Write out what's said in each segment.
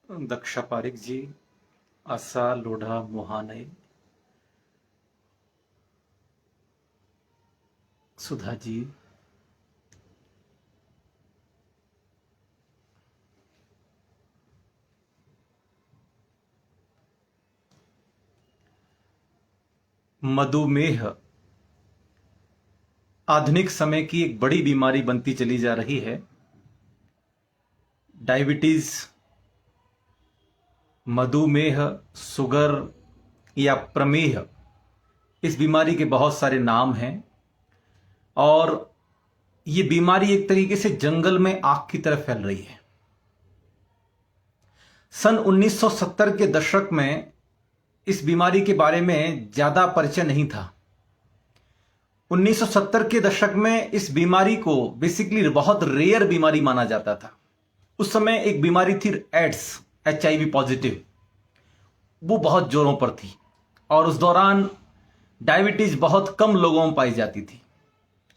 दक्षा पारिक जी, आशा लोढ़ा मोहाने, सुधा जी, मधुमेह आधुनिक समय की एक बड़ी बीमारी बनती चली जा रही है। डायबिटीज, मधुमेह, शुगर या प्रमेह, इस बीमारी के बहुत सारे नाम हैं और ये बीमारी एक तरीके से जंगल में आग की तरह फैल रही है। सन 1970 के दशक में इस बीमारी के बारे में ज्यादा परिचय नहीं था। 1970 के दशक में इस बीमारी को बेसिकली बहुत रेयर बीमारी माना जाता था। उस समय एक बीमारी थी एड्स, HIV पॉजिटिव, वो बहुत जोरों पर थी और उस दौरान डायबिटीज बहुत कम लोगों में पाई जाती थी।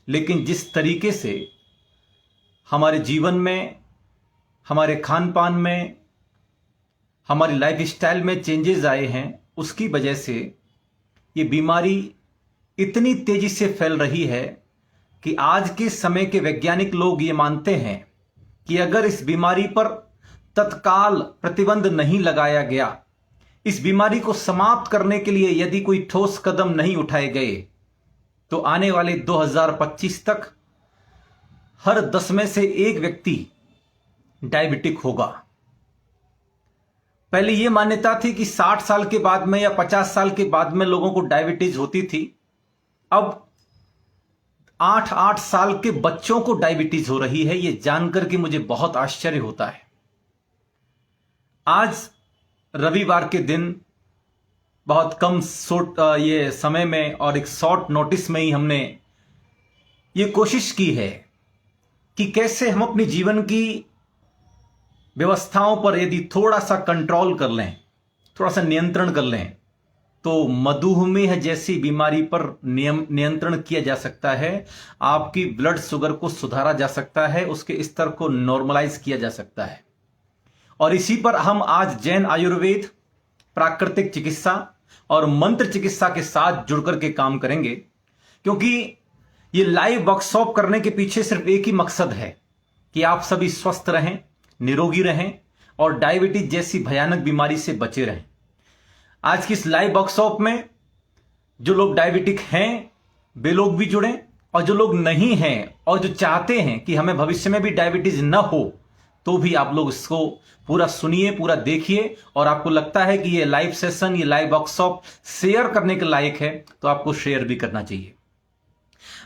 लेकिन जिस तरीके से हमारे जीवन में, हमारे खान पान में, हमारी लाइफ स्टाइल में चेंजेस आए हैं, उसकी वजह से ये बीमारी इतनी तेजी से फैल रही है कि आज के समय के वैज्ञानिक लोग ये मानते हैं कि अगर इस बीमारी पर तत्काल प्रतिबंध नहीं लगाया गया, इस बीमारी को समाप्त करने के लिए यदि कोई ठोस कदम नहीं उठाए गए, तो आने वाले 2025 तक हर 10 में से एक व्यक्ति डायबिटिक होगा। पहले यह मान्यता थी कि 60 साल के बाद में या 50 साल के बाद में लोगों को डायबिटीज होती थी। अब 8-8 साल के बच्चों को डायबिटीज हो रही है। यह जानकर के मुझे बहुत आश्चर्य होता है। आज रविवार के दिन बहुत कम ये समय में और एक शॉर्ट नोटिस में ही हमने ये कोशिश की है कि कैसे हम अपनी जीवन की व्यवस्थाओं पर यदि थोड़ा सा कंट्रोल कर लें, थोड़ा सा नियंत्रण कर लें, तो मधुमेह जैसी बीमारी पर नियंत्रण किया जा सकता है। आपकी ब्लड शुगर को सुधारा जा सकता है, उसके स्तर को नॉर्मलाइज किया जा सकता है। और इसी पर हम आज जैन आयुर्वेद, प्राकृतिक चिकित्सा और मंत्र चिकित्सा के साथ जुड़कर के काम करेंगे, क्योंकि ये लाइव वर्कशॉप करने के पीछे सिर्फ एक ही मकसद है कि आप सभी स्वस्थ रहें, निरोगी रहें और डायबिटीज जैसी भयानक बीमारी से बचे रहें। आज की इस लाइव वर्कशॉप में जो लोग डायबिटिक हैं वे लोग भी जुड़ें, और जो लोग नहीं हैं और जो चाहते हैं कि हमें भविष्य में भी डायबिटीज न हो, तो भी आप लोग इसको पूरा सुनिए, पूरा देखिए। और आपको लगता है कि ये लाइव सेशन, ये लाइव वर्कशॉप शेयर करने के लायक है, तो आपको शेयर भी करना चाहिए।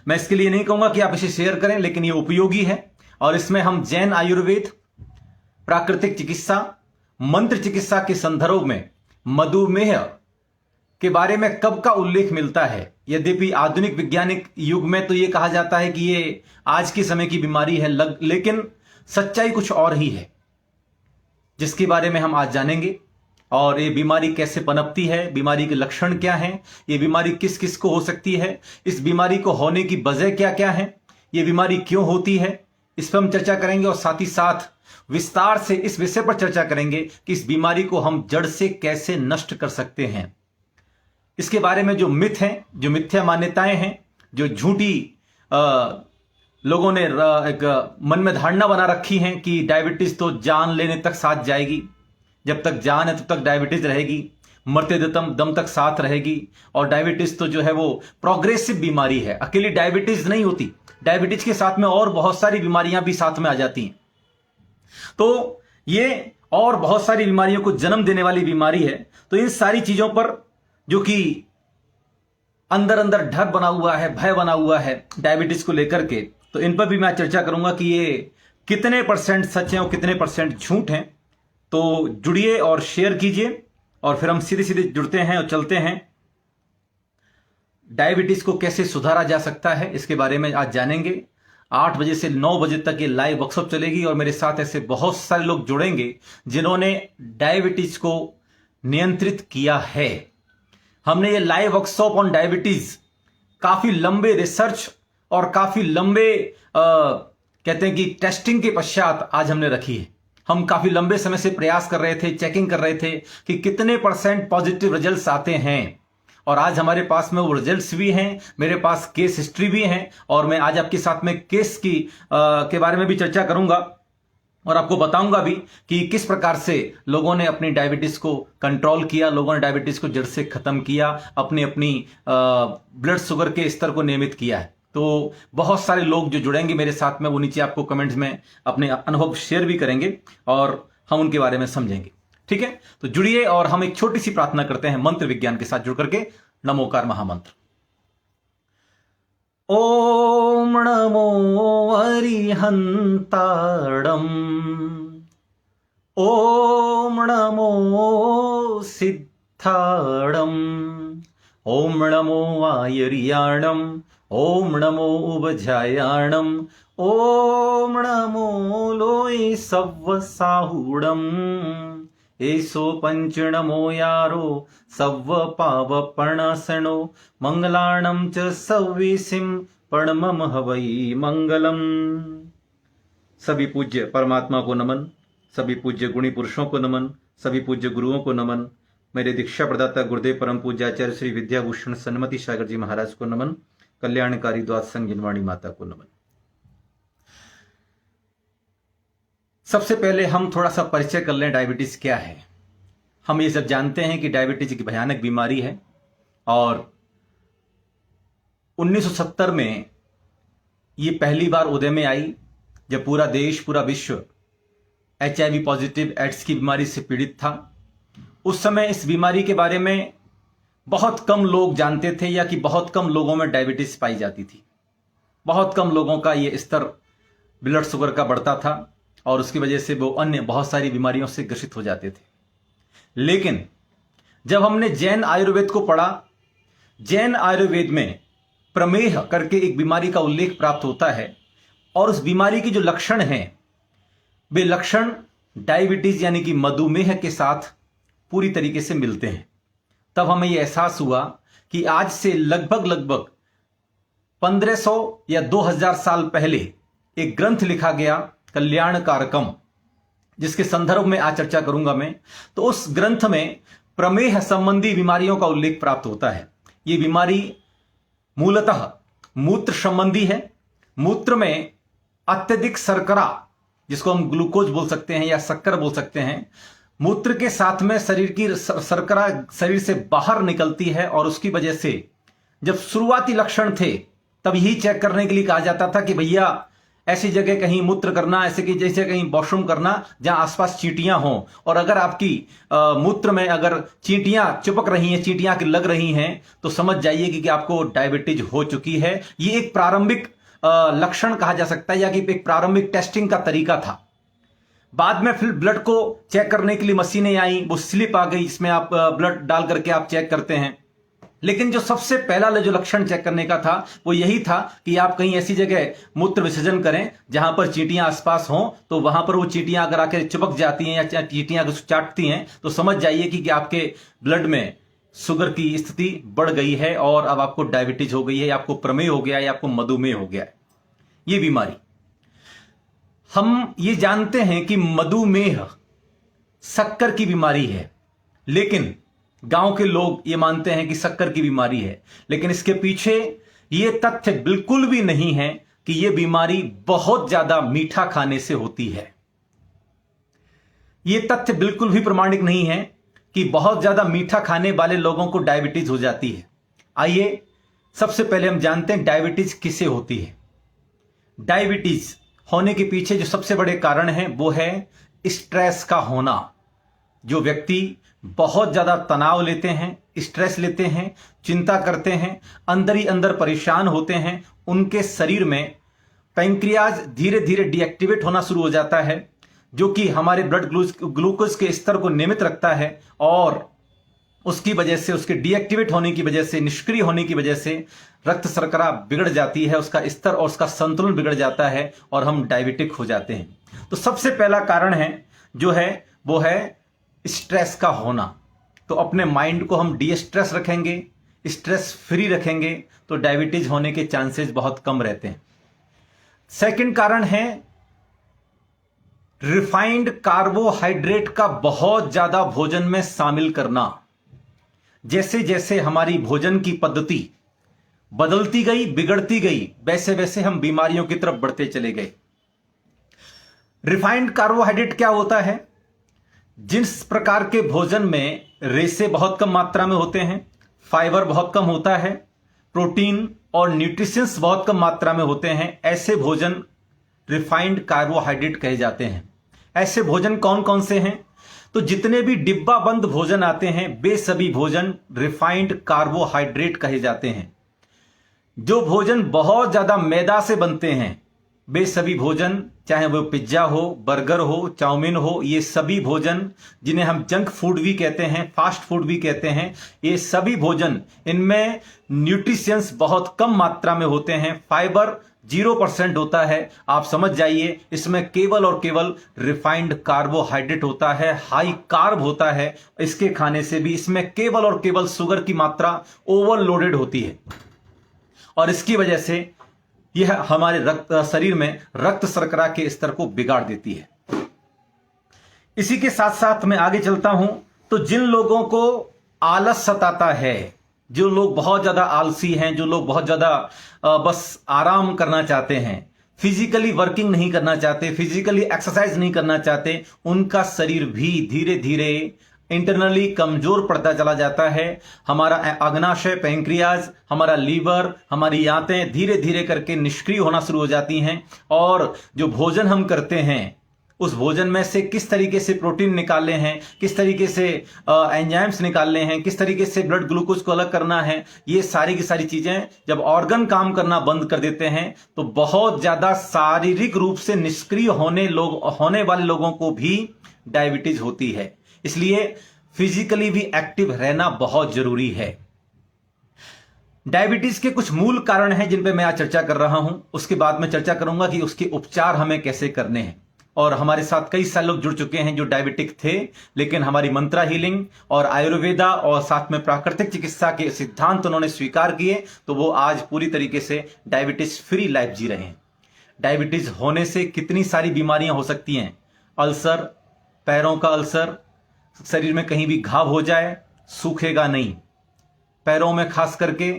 मैं इसके लिए नहीं कहूंगा कि आप इसे शेयर करें, लेकिन ये उपयोगी है। और इसमें हम जैन आयुर्वेद, प्राकृतिक चिकित्सा, मंत्र चिकित्सा के संदर्भ में मधुमेह के बारे में कब का उल्लेख मिलता है। यद्यपि आधुनिक वैज्ञानिक युग में तो यह कहा जाता है कि ये आज के समय की बीमारी है, लेकिन सच्चाई कुछ और ही है, जिसके बारे में हम आज जानेंगे। और ये बीमारी कैसे पनपती है, बीमारी के लक्षण क्या हैं, ये बीमारी किस किस को हो सकती है, इस बीमारी को होने की वजह क्या क्या है, ये बीमारी क्यों होती है, इस पर हम चर्चा करेंगे। और साथ ही साथ विस्तार से इस विषय पर चर्चा करेंगे कि इस बीमारी को हम जड़ से कैसे नष्ट कर सकते हैं। इसके बारे में जो मिथ हैं, जो मिथ्या मान्यताएं हैं, जो झूठी लोगों ने एक मन में धारणा बना रखी है कि डायबिटीज तो जान लेने तक साथ जाएगी, जब तक जान है तब तक डायबिटीज रहेगी, मरते दम तक साथ रहेगी। और डायबिटीज तो जो है वो प्रोग्रेसिव बीमारी है, अकेली डायबिटीज नहीं होती, डायबिटीज के साथ में और बहुत सारी बीमारियां भी साथ में आ जाती हैं। तो ये और बहुत सारी बीमारियों को जन्म देने वाली बीमारी है। तो इन सारी चीजों पर जो कि अंदर अंदर डर बना हुआ है, भय बना हुआ है डायबिटीज को लेकर के, तो इन पर भी मैं चर्चा करूंगा कि ये कितने % सच हैं और कितने % झूठ हैं। तो जुड़िए और शेयर कीजिए, और फिर हम सीधे सीधे जुड़ते हैं और चलते हैं। डायबिटीज को कैसे सुधारा जा सकता है, इसके बारे में आज जानेंगे। 8 बजे से 9 बजे तक ये लाइव वर्कशॉप चलेगी और मेरे साथ ऐसे बहुत सारे लोग जुड़ेंगे जिन्होंने डायबिटीज को नियंत्रित किया है। हमने ये लाइव वर्कशॉप ऑन डायबिटीज काफी लंबे रिसर्च और काफी लंबे कहते हैं कि टेस्टिंग के पश्चात आज हमने रखी है। हम काफी लंबे समय से प्रयास कर रहे थे, चेकिंग कर रहे थे कि कितने % पॉजिटिव रिजल्ट्स आते हैं, और आज हमारे पास में वो रिजल्ट्स भी हैं, मेरे पास केस हिस्ट्री भी है, और मैं आज आपके साथ में केस के बारे में भी चर्चा करूंगा और आपको बताऊंगा भी कि किस प्रकार से लोगों ने अपनी डायबिटीज को कंट्रोल किया, लोगों ने डायबिटीज को जड़ से खत्म किया, अपनी ब्लड शुगर के स्तर को नियमित किया है। तो बहुत सारे लोग जो जुड़ेंगे मेरे साथ में, वो नीचे आपको कमेंट्स में अपने अनुभव शेयर भी करेंगे और हम उनके बारे में समझेंगे। ठीक है, तो जुड़िए और हम एक छोटी सी प्रार्थना करते हैं मंत्र विज्ञान के साथ जुड़ करके। नमोकार महामंत्र। ओम नमो अरिहंताड़म, ओम नमो सिद्धाड़म, ओम नमो आयर्याणम, ओम नमो उभजायाणम, ओम नमो लोय सव्वसाहुडम, एसो पंचनमो यारो सव्व पावपणासनो, मंगलाणं च सव्वीसिं प्रणमम हवै मंगलम। सभी पूज्य परमात्मा को नमन, सभी पूज्य गुणी पुरुषों को नमन, सभी पूज्य गुरुओं को नमन, मेरे दीक्षा प्रदाता गुरुदेव परम पूज्य आचार्य श्री विद्याभूषण सन्मति सागर जी महाराज को नमन, कल्याणकारी द्वाद संग जिनवाणी माता को नमन। सबसे पहले हम थोड़ा सा परिचय कर लें, डायबिटीज क्या है। हम ये सब जानते हैं कि डायबिटीज एक भयानक बीमारी है, और 1970 में ये पहली बार उदय में आई, जब पूरा देश, पूरा विश्व HIV पॉजिटिव एड्स की बीमारी से पीड़ित था। उस समय इस बीमारी के बारे में बहुत कम लोग जानते थे, या कि बहुत कम लोगों में डायबिटीज पाई जाती थी। बहुत कम लोगों का ये स्तर ब्लड शुगर का बढ़ता था, और उसकी वजह से वो अन्य बहुत सारी बीमारियों से ग्रसित हो जाते थे। लेकिन जब हमने जैन आयुर्वेद को पढ़ा, जैन आयुर्वेद में प्रमेह करके एक बीमारी का उल्लेख प्राप्त होता है, और उस बीमारी की जो लक्षण हैं, वे लक्षण डायबिटीज यानी कि मधुमेह के साथ पूरी तरीके से मिलते हैं। तब हमें यह एहसास हुआ कि आज से लगभग 1500 या 2000 साल पहले एक ग्रंथ लिखा गया, कल्याण कारकम, जिसके संदर्भ में आज चर्चा करूंगा मैं। तो उस ग्रंथ में प्रमेह संबंधी बीमारियों का उल्लेख प्राप्त होता है। यह बीमारी मूलतः मूत्र संबंधी है। मूत्र में अत्यधिक शर्करा, जिसको हम ग्लूकोज बोल सकते हैं या शक्कर बोल सकते हैं, मूत्र के साथ में शरीर की शर्करा शरीर से बाहर निकलती है, और उसकी वजह से जब शुरुआती लक्षण थे तब यही चेक करने के लिए कहा जाता था कि भैया ऐसी जगह कहीं मूत्र करना, ऐसे कि जैसे कहीं वॉशरूम करना जहां आसपास चींटियां हों, और अगर आपकी मूत्र में अगर चींटियां चिपक रही हैं, चींटियां लग रही हैं, तो समझ जाइए कि आपको डायबिटीज हो चुकी है। ये एक प्रारंभिक लक्षण कहा जा सकता है, या कि एक प्रारंभिक टेस्टिंग का तरीका था। बाद में फिर ब्लड को चेक करने के लिए मशीनें आई, वो स्लिप आ गई, इसमें आप ब्लड डाल करके आप चेक करते हैं। लेकिन जो सबसे पहला जो लक्षण चेक करने का था वो यही था कि आप कहीं ऐसी जगह मूत्र विसर्जन करें जहां पर चींटियां आसपास हों, तो वहां पर वो चींटियां अगर आकर चिपक जाती हैं या चींटियां अगर चाटती हैं, तो समझ जाइए कि आपके ब्लड में शुगर की स्थिति बढ़ गई है, और अब आपको डायबिटीज हो गई है, या आपको प्रमेह हो गया है, या आपको मधुमेह हो गया है। ये बीमारी, हम ये जानते हैं कि मधुमेह शक्कर की बीमारी है, लेकिन गांव के लोग ये मानते हैं कि शक्कर की बीमारी है। लेकिन इसके पीछे ये तथ्य बिल्कुल भी नहीं है कि ये बीमारी बहुत ज्यादा मीठा खाने से होती है। ये तथ्य बिल्कुल भी प्रमाणिक नहीं है कि बहुत ज्यादा मीठा खाने वाले लोगों को डायबिटीज हो जाती है। आइए सबसे पहले हम जानते हैं डायबिटीज किसे होती है। डायबिटीज होने के पीछे जो सबसे बड़े कारण हैं वो है स्ट्रेस का होना। जो व्यक्ति बहुत ज्यादा तनाव लेते हैं, स्ट्रेस लेते हैं, चिंता करते हैं, अंदर ही अंदर परेशान होते हैं, उनके शरीर में पैंक्रियाज धीरे धीरे डीएक्टिवेट होना शुरू हो जाता है, जो कि हमारे ब्लड ग्लूकोज के स्तर को नियमित रखता है, और उसकी वजह से, उसके डीएक्टिवेट होने की वजह से, निष्क्रिय होने की वजह से रक्त शर्करा बिगड़ जाती है, उसका स्तर और उसका संतुलन बिगड़ जाता है, और हम डायबिटिक हो जाते हैं। तो सबसे पहला कारण है जो है वो है स्ट्रेस का होना। तो अपने माइंड को हम डी स्ट्रेस रखेंगे, स्ट्रेस फ्री रखेंगे, तो डायबिटीज होने के चांसेस बहुत कम रहते हैं। सेकंड कारण है रिफाइंड कार्बोहाइड्रेट का बहुत ज्यादा भोजन में शामिल करना, जैसे जैसे हमारी भोजन की पद्धति बदलती गई, बिगड़ती गई, वैसे वैसे हम बीमारियों की तरफ बढ़ते चले गए। रिफाइंड कार्बोहाइड्रेट क्या होता है? जिस प्रकार के भोजन में रेशे बहुत कम मात्रा में होते हैं, फाइबर बहुत कम होता है, प्रोटीन और न्यूट्रिशंस बहुत कम मात्रा में होते हैं, ऐसे भोजन रिफाइंड कार्बोहाइड्रेट कहे जाते हैं। ऐसे भोजन कौन कौन से हैं? तो जितने भी डिब्बा बंद भोजन आते हैं वे सभी भोजन रिफाइंड कार्बोहाइड्रेट कहे जाते हैं। जो भोजन बहुत ज्यादा मैदा से बनते हैं वे सभी भोजन, चाहे वो पिज्जा हो, बर्गर हो, चाउमीन हो, ये सभी भोजन जिन्हें हम जंक फूड भी कहते हैं, फास्ट फूड भी कहते हैं, ये सभी भोजन, इनमें न्यूट्रिशंस बहुत कम मात्रा में होते हैं, फाइबर 0% होता है। आप समझ जाइए इसमें केवल और केवल रिफाइंड कार्बोहाइड्रेट होता है, हाई कार्ब होता है। इसके खाने से भी इसमें केवल और केवल शुगर की मात्रा ओवरलोडेड होती है और इसकी वजह से यह हमारे शरीर में रक्त शर्करा के स्तर को बिगाड़ देती है। इसी के साथ साथ मैं आगे चलता हूं तो जिन लोगों को आलस सताता है, जो लोग बहुत ज्यादा आलसी हैं, जो लोग बहुत ज्यादा बस आराम करना चाहते हैं, फिजिकली वर्किंग नहीं करना चाहते, फिजिकली एक्सरसाइज नहीं करना चाहते, उनका शरीर भी धीरे धीरे इंटरनली कमजोर पड़ता चला जाता है। हमारा अग्नाशय, पैंक्रियाज, हमारा लीवर, हमारी आंतें धीरे धीरे करके निष्क्रिय होना शुरू हो जाती हैं और जो भोजन हम करते हैं उस भोजन में से किस तरीके से प्रोटीन निकालने हैं, किस तरीके से एंजाइम्स निकालने हैं, किस तरीके से ब्लड ग्लूकोज को अलग करना है, ये सारी की सारी चीजें जब ऑर्गन काम करना बंद कर देते हैं तो बहुत ज्यादा शारीरिक रूप से निष्क्रिय होने वाले लोगों को भी डायबिटीज होती है। इसलिए फिजिकली भी एक्टिव रहना बहुत जरूरी है। डायबिटीज के कुछ मूल कारण हैं जिन पे मैं आज चर्चा कर रहा हूं, उसके बाद मैं चर्चा करूंगा कि उसके उपचार हमें कैसे करने हैं। और हमारे साथ कई सारे लोग जुड़ चुके हैं जो डायबिटिक थे, लेकिन हमारी मंत्रा हीलिंग और आयुर्वेदा और साथ में प्राकृतिक चिकित्सा के सिद्धांत उन्होंने स्वीकार किए, तो वो आज पूरी तरीके से डायबिटीज फ्री लाइफ जी रहे हैं। डायबिटीज होने से कितनी सारी बीमारियां हो सकती हैं। अल्सर, पैरों का अल्सर, शरीर में कहीं भी घाव हो जाए सूखेगा नहीं, पैरों में खास करके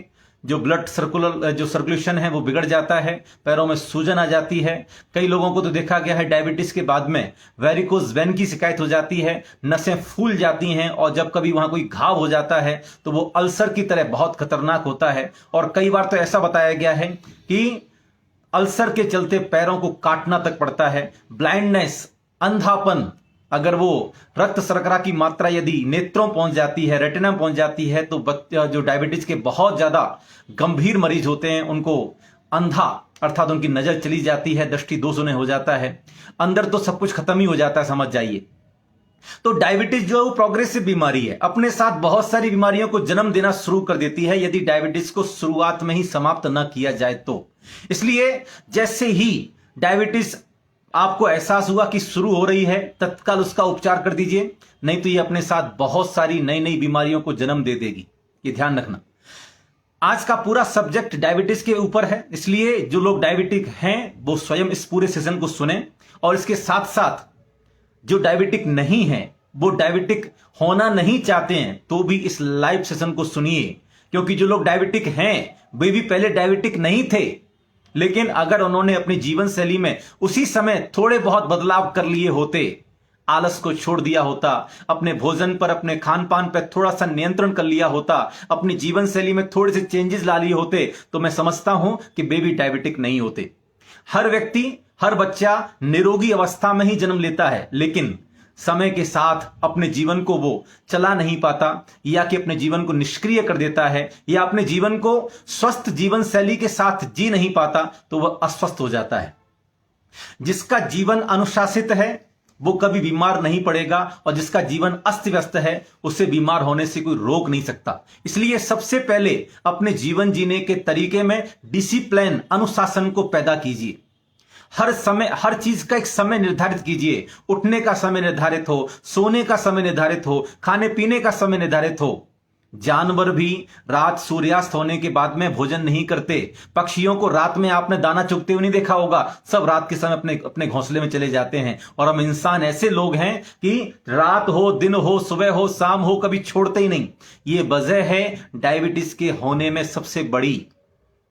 जो ब्लड सर्कुलेशन है वो बिगड़ जाता है, पैरों में सूजन आ जाती है। कई लोगों को तो देखा गया है डायबिटीज के बाद में वेरिकोज वेन की शिकायत हो जाती है, नसें फूल जाती हैं और जब कभी वहां कोई घाव हो जाता है तो वो अल्सर की तरह बहुत खतरनाक होता है। और कई बार तो ऐसा बताया गया है कि अल्सर के चलते पैरों को काटना तक पड़ता है। ब्लाइंडनेस, अंधापन, अगर वो रक्त शर्करा की मात्रा यदि नेत्रों पहुंच जाती है, रेटिना पहुंच जाती है, तो जो डायबिटीज के बहुत ज्यादा गंभीर मरीज होते हैं उनको अंधा अर्थात उनकी नजर चली जाती है, दृष्टि दोष उन्हें हो जाता है, अंदर तो सब कुछ खत्म ही हो जाता है, समझ जाइए। तो डायबिटीज जो है वो प्रोग्रेसिव बीमारी है, अपने साथ बहुत सारी बीमारियों को जन्म देना शुरू कर देती है यदि डायबिटीज को शुरुआत में ही समाप्त न किया जाए तो। इसलिए जैसे ही डायबिटीज आपको एहसास हुआ कि शुरू हो रही है, तत्काल उसका उपचार कर दीजिए, नहीं तो ये अपने साथ बहुत सारी नई नई बीमारियों को जन्म दे देगी, ये ध्यान रखना। आज का पूरा सब्जेक्ट डायबिटीज के ऊपर है, इसलिए जो लोग डायबिटिक हैं वो स्वयं इस पूरे सेशन को सुने और इसके साथ साथ जो डायबिटिक नहीं है, वो डायबिटिक होना नहीं चाहते हैं तो भी इस लाइव सेशन को सुनिए, क्योंकि जो लोग डायबिटिक हैं वे भी पहले डायबिटिक नहीं थे, लेकिन अगर उन्होंने अपनी जीवन शैली में उसी समय थोड़े बहुत बदलाव कर लिए होते, आलस को छोड़ दिया होता, अपने भोजन पर, अपने खान पान पर थोड़ा सा नियंत्रण कर लिया होता, अपनी जीवन शैली में थोड़े से चेंजेस ला लिए होते, तो मैं समझता हूं कि बेबी डायबिटिक नहीं होते। हर व्यक्ति, हर बच्चा निरोगी अवस्था में ही जन्म लेता है, लेकिन समय के साथ अपने जीवन को वो चला नहीं पाता, या कि अपने जीवन को निष्क्रिय कर देता है, या अपने जीवन को स्वस्थ जीवन शैली के साथ जी नहीं पाता, तो वह अस्वस्थ हो जाता है। जिसका जीवन अनुशासित है वो कभी बीमार नहीं पड़ेगा, और जिसका जीवन अस्त व्यस्त है उसे बीमार होने से कोई रोक नहीं सकता। इसलिए सबसे पहले अपने जीवन जीने के तरीके में डिसिप्लिन, अनुशासन को पैदा कीजिए। हर समय हर चीज का एक समय निर्धारित कीजिए, उठने का समय निर्धारित हो, सोने का समय निर्धारित हो, खाने पीने का समय निर्धारित हो। जानवर भी रात सूर्यास्त होने के बाद में भोजन नहीं करते। पक्षियों को रात में आपने दाना चुगते हुए नहीं देखा होगा, सब रात के समय अपने अपने घोंसले में चले जाते हैं। और हम इंसान ऐसे लोग हैं कि रात हो, दिन हो, सुबह हो, शाम हो, कभी छोड़ते ही नहीं। ये वजह है डायबिटीज के होने में सबसे बड़ी,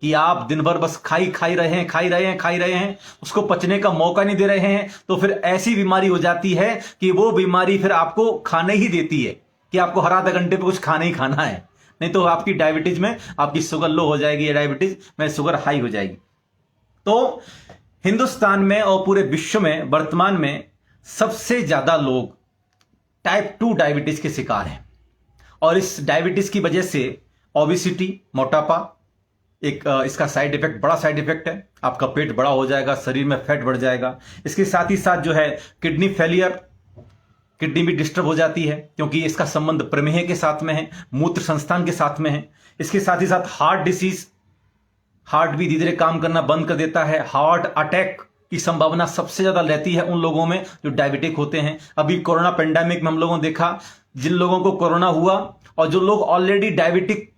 कि आप दिन भर बस खाई रहे हैं, उसको पचने का मौका नहीं दे रहे हैं। तो फिर ऐसी बीमारी हो जाती है कि वो बीमारी फिर आपको खाने ही देती है कि आपको हर आधे घंटे पे कुछ खाना ही खाना है, नहीं तो आपकी डायबिटीज में आपकी शुगर लो हो जाएगी या डायबिटीज में शुगर हाई हो जाएगी। तो हिंदुस्तान में और पूरे विश्व में वर्तमान में सबसे ज्यादा लोग टाइप 2 डायबिटीज के शिकार हैं। और इस डायबिटीज की वजह से ओबेसिटी, मोटापा एक इसका साइड इफेक्ट, बड़ा साइड इफेक्ट है। आपका पेट बड़ा हो जाएगा, शरीर में फैट बढ़ जाएगा। इसके साथ ही साथ जो है किडनी फेलियर, किडनी भी डिस्टर्ब हो जाती है क्योंकि इसका संबंध प्रमेह के साथ में है, मूत्र संस्थान के साथ में है। इसके साथ ही साथ हार्ट डिसीज, हार्ट भी धीरे धीरे काम करना बंद कर देता है। हार्ट अटैक की संभावना सबसे ज्यादा रहती है उन लोगों में जो डायबिटिक होते हैं। अभी कोरोना पेंडेमिक में हम लोगों ने देखा, जिन लोगों को कोरोना हुआ और जो लोग ऑलरेडी डायबिटिक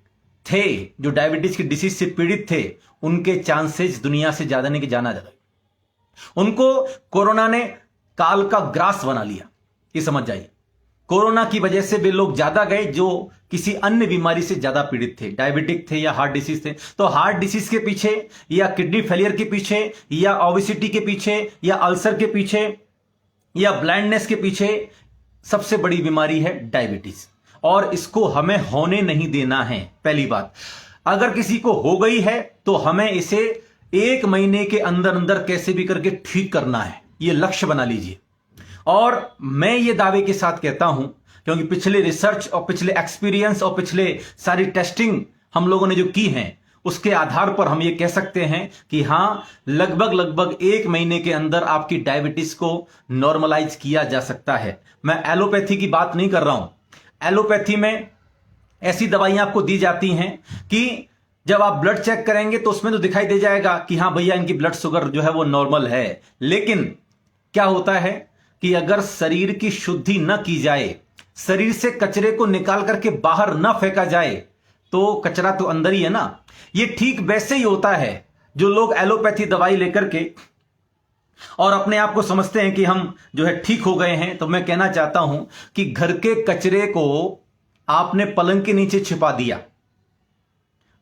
थे, जो डायबिटीज की डिसीज से पीड़ित थे, उनके चांसेस दुनिया से ज्यादा नहीं कि जाना जाए। उनको कोरोना ने काल का ग्रास बना लिया, ये समझ जाइए। कोरोना की वजह से वे लोग ज्यादा गए जो किसी अन्य बीमारी से ज्यादा पीड़ित थे, डायबिटिक थे या हार्ट डिसीज थे। तो हार्ट डिसीज के पीछे या किडनी फेलियर के पीछे या ओबेसिटी के पीछे या अल्सर के पीछे या ब्लाइंडनेस के पीछे सबसे बड़ी बीमारी है डायबिटीज। और इसको हमें होने नहीं देना है। पहली बात, अगर किसी को हो गई है तो हमें इसे 1 महीने के अंदर अंदर कैसे भी करके ठीक करना है, यह लक्ष्य बना लीजिए। और मैं ये दावे के साथ कहता हूं क्योंकि पिछले रिसर्च और पिछले एक्सपीरियंस और पिछले सारी टेस्टिंग हम लोगों ने जो की हैं, उसके आधार पर हम ये कह सकते हैं कि हां, लगभग 1 महीने के अंदर आपकी डायबिटीज को नॉर्मलाइज किया जा सकता है। मैं एलोपैथी की बात नहीं कर रहा हूं। एलोपैथी में ऐसी दवाइयां आपको दी जाती हैं कि जब आप ब्लड चेक करेंगे तो उसमें तो दिखाई दे जाएगा कि हां भैया इनकी ब्लड शुगर जो है वो नॉर्मल है। लेकिन क्या होता है कि अगर शरीर की शुद्धि न की जाए, शरीर से कचरे को निकाल करके बाहर न फेंका जाए, तो कचरा तो अंदर ही है ना। ये ठीक वैसे ही होता है जो लोग एलोपैथी दवाई लेकर के और अपने आप को समझते हैं कि हम जो है ठीक हो गए हैं। तो मैं कहना चाहता हूं कि घर के कचरे को आपने पलंग के नीचे छिपा दिया,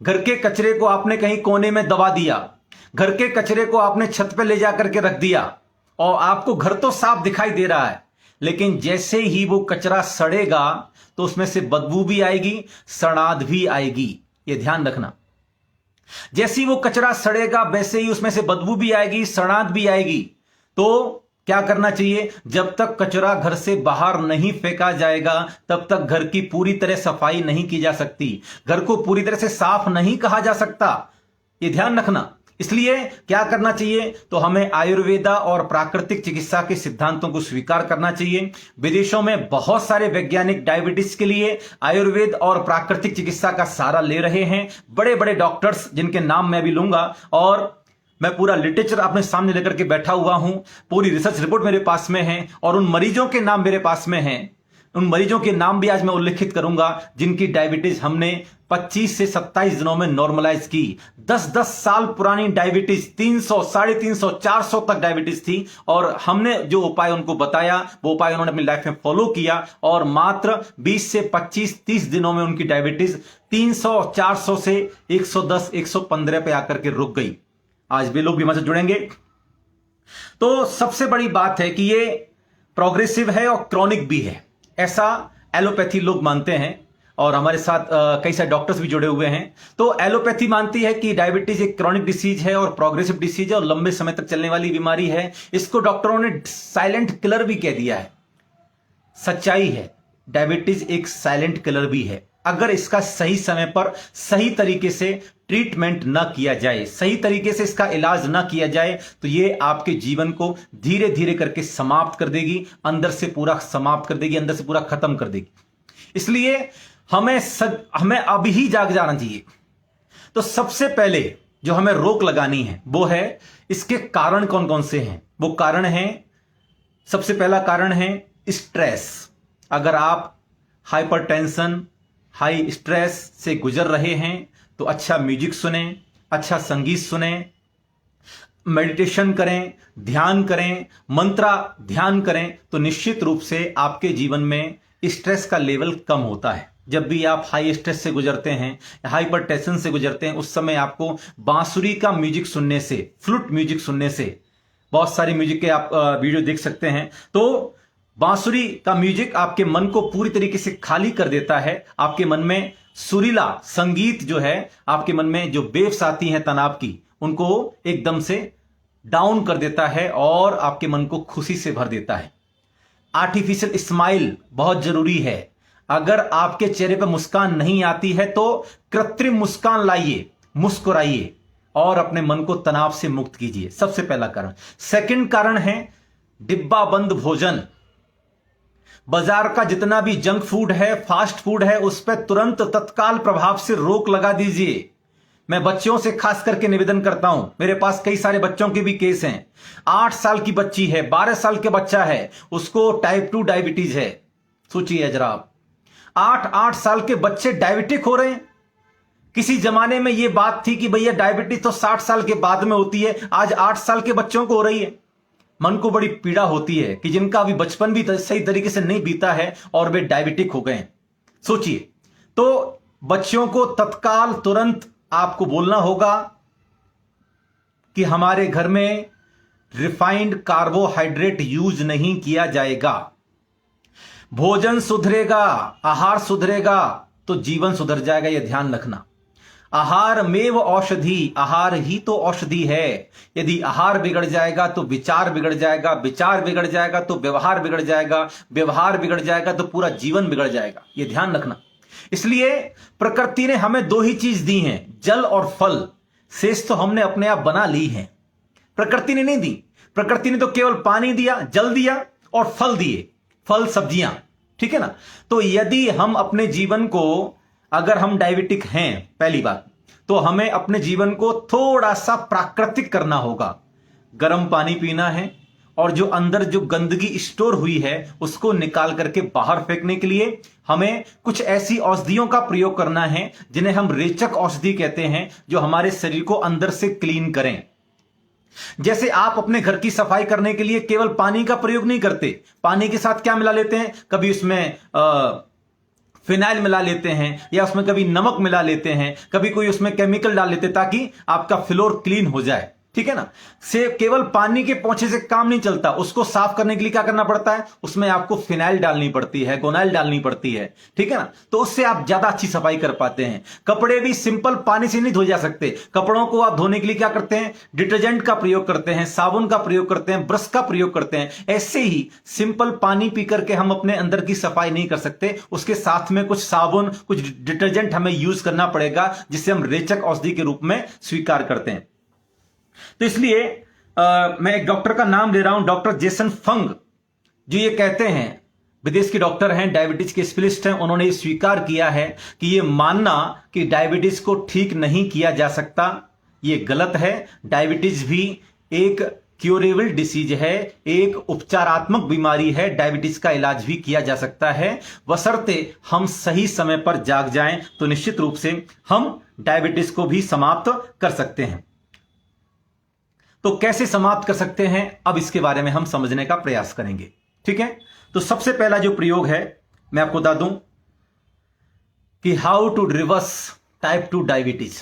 घर के कचरे को आपने कहीं कोने में दबा दिया, घर के कचरे को आपने छत पे ले जाकर के रख दिया और आपको घर तो साफ दिखाई दे रहा है, लेकिन जैसे ही वो कचरा सड़ेगा तो उसमें से बदबू भी आएगी, सड़ाद भी आएगी। ये ध्यान रखना। जैसे ही वो कचरा सड़ेगा वैसे ही उसमें से बदबू भी आएगी, सड़ाद भी आएगी। तो क्या करना चाहिए? जब तक कचरा घर से बाहर नहीं फेंका जाएगा तब तक घर की पूरी तरह सफाई नहीं की जा सकती, घर को पूरी तरह से साफ नहीं कहा जा सकता। ये ध्यान रखना। इसलिए क्या करना चाहिए? तो हमें आयुर्वेदा और प्राकृतिक चिकित्सा के सिद्धांतों को स्वीकार करना चाहिए। विदेशों में बहुत सारे वैज्ञानिक डायबिटीज के लिए आयुर्वेद और प्राकृतिक चिकित्सा का सहारा ले रहे हैं। बड़े बड़े डॉक्टर्स जिनके नाम मैं भी लूंगा, और मैं पूरा लिटरेचर अपने सामने लेकर के बैठा हुआ हूं, पूरी रिसर्च रिपोर्ट मेरे पास में है और उन मरीजों के नाम मेरे पास में हैं। उन मरीजों के नाम भी आज मैं उल्लेखित करूंगा जिनकी डायबिटीज हमने 25 से 27 दिनों में नॉर्मलाइज की। 10-10 साल पुरानी डायबिटीज, 300, 350, 400 तक डायबिटीज थी और हमने जो उपाय उनको बताया वो उपाय उन्होंने अपनी लाइफ में फॉलो किया और मात्र 20 से 25-30 दिनों में उनकी डायबिटीज 300, 400 से 110, 115 पे आकर के रुक गई। आज भी लोग बीमार से जुड़ेंगे। तो सबसे बड़ी बात है कि ये प्रोग्रेसिव है और क्रॉनिक भी है, ऐसा एलोपैथी लोग मानते हैं और हमारे साथ कई सारे डॉक्टर्स भी जुड़े हुए हैं। तो एलोपैथी मानती है कि डायबिटीज एक क्रॉनिक डिसीज है और प्रोग्रेसिव डिसीज है और लंबे समय तक चलने वाली बीमारी है। इसको डॉक्टरों ने साइलेंट किलर भी कह दिया है। सच्चाई है, डायबिटीज एक साइलेंट किलर भी है। अगर इसका सही समय पर सही तरीके से ट्रीटमेंट न किया जाए, सही तरीके से इसका इलाज न किया जाए, तो ये आपके जीवन को धीरे धीरे करके समाप्त कर देगी, अंदर से पूरा समाप्त कर देगी, अंदर से पूरा खत्म कर देगी। इसलिए हमें अभी ही जाग जाना चाहिए। तो सबसे पहले जो हमें रोक लगानी है वो है इसके कारण कौन कौन से हैं। वो कारण है, सबसे पहला कारण है स्ट्रेस। अगर आप हाइपरटेंशन, हाई स्ट्रेस से गुजर रहे हैं तो अच्छा म्यूजिक सुने, अच्छा संगीत सुने, मेडिटेशन करें, ध्यान करें, मंत्रा ध्यान करें, तो निश्चित रूप से आपके जीवन में स्ट्रेस का लेवल कम होता है। जब भी आप हाई स्ट्रेस से गुजरते हैं, हाइपर टेंशन से गुजरते हैं, उस समय आपको बांसुरी का म्यूजिक सुनने से, फ्लूट म्यूजिक सुनने से, बहुत सारी म्यूजिक के आप वीडियो देख सकते हैं, तो बांसुरी का म्यूजिक आपके मन को पूरी तरीके से खाली कर देता है। आपके मन में सुरीला संगीत जो है, आपके मन में जो वेव्स आती हैं तनाव की, उनको एकदम से डाउन कर देता है और आपके मन को खुशी से भर देता है। आर्टिफिशियल स्माइल बहुत जरूरी है। अगर आपके चेहरे पर मुस्कान नहीं आती है तो कृत्रिम मुस्कान लाइए, मुस्कुराइए और अपने मन को तनाव से मुक्त कीजिए, सबसे पहला कारण। सेकंड कारण है डिब्बा बंद भोजन। बाजार का जितना भी जंक फूड है, फास्ट फूड है, उस पर तुरंत तत्काल प्रभाव से रोक लगा दीजिए। मैं बच्चों से खास करके निवेदन करता हूं, मेरे पास कई सारे बच्चों के भी केस हैं। 8 साल की बच्ची है, 12 साल के बच्चा है, उसको टाइप 2 डायबिटीज है। सोचिए जरा आप, 8 साल के बच्चे डायबिटिक हो रहे हैं। किसी जमाने में यह बात थी कि भैया डायबिटीज तो 60 साल के बाद में होती है, आज 8 साल के बच्चों को हो रही है। मन को बड़ी पीड़ा होती है कि जिनका अभी बचपन भी सही तरीके से नहीं बीता है और वे डायबिटिक हो गए। सोचिए, तो बच्चों को तत्काल तुरंत आपको बोलना होगा कि हमारे घर में रिफाइंड कार्बोहाइड्रेट यूज नहीं किया जाएगा। भोजन सुधरेगा, आहार सुधरेगा तो जीवन सुधर जाएगा, यह ध्यान रखना। आहार मेव औषधि, आहार ही तो औषधि है। यदि आहार बिगड़ जाएगा तो विचार बिगड़ जाएगा, विचार बिगड़ जाएगा तो व्यवहार बिगड़ जाएगा, व्यवहार बिगड़ जाएगा तो पूरा जीवन बिगड़ जाएगा, यह ध्यान रखना। इसलिए प्रकृति ने हमें 2 ही चीज दी हैं, जल और फल। शेष तो हमने अपने आप बना ली है, प्रकृति ने नहीं दी। प्रकृति ने तो केवल पानी दिया, जल दिया और फल दिए, फल सब्जियां, ठीक है ना। तो यदि हम अपने जीवन को, अगर हम डायबिटिक हैं, पहली बात तो हमें अपने जीवन को थोड़ा सा प्राकृतिक करना होगा। गर्म पानी पीना है और जो अंदर जो गंदगी स्टोर हुई है उसको निकाल करके बाहर फेंकने के लिए हमें कुछ ऐसी औषधियों का प्रयोग करना है जिन्हें हम रेचक औषधि कहते हैं, जो हमारे शरीर को अंदर से क्लीन करें। जैसे आप अपने घर की सफाई करने के लिए केवल पानी का प्रयोग नहीं करते, पानी के साथ क्या मिला लेते हैं, कभी उसमें फिनाइल मिला लेते हैं या उसमें कभी नमक मिला लेते हैं, कभी कोई उसमें केमिकल डाल लेते हैं ताकि आपका फ्लोर क्लीन हो जाए, ठीक है ना। से केवल पानी के पोंछे से काम नहीं चलता, उसको साफ करने के लिए क्या करना पड़ता है, उसमें आपको फिनाइल डालनी पड़ती है, गोनाइल डालनी पड़ती है, ठीक है ना। तो उससे आप ज्यादा अच्छी सफाई कर पाते हैं। कपड़े भी सिंपल पानी से नहीं धोए जा सकते, कपड़ों को आप धोने के लिए क्या करते हैं, डिटर्जेंट का प्रयोग करते हैं, साबुन का प्रयोग करते हैं, ब्रश का प्रयोग करते हैं। ऐसे ही सिंपल पानी पी करके हम अपने अंदर की सफाई नहीं कर सकते, उसके साथ में कुछ साबुन, कुछ डिटर्जेंट हमें यूज करना पड़ेगा, जिसे हम रेचक औषधि के रूप में स्वीकार करते हैं। तो इसलिए मैं एक डॉक्टर का नाम ले रहा हूं, डॉक्टर जेसन फंग, जो ये कहते हैं, विदेश के डॉक्टर हैं, डायबिटीज के स्पेशलिस्ट हैं। उन्होंने स्वीकार किया है कि ये मानना कि डायबिटीज को ठीक नहीं किया जा सकता, ये गलत है। डायबिटीज भी एक क्योरेबल डिसीज है, एक उपचारात्मक बीमारी है। डायबिटीज का इलाज भी किया जा सकता है, बशर्ते हम सही समय पर जाग जाएं तो निश्चित रूप से हम डायबिटीज को भी समाप्त कर सकते हैं। तो कैसे समाप्त कर सकते हैं, अब इसके बारे में हम समझने का प्रयास करेंगे, ठीक है। तो सबसे पहला जो प्रयोग है मैं आपको बता दूं कि how to reverse type 2 diabetes,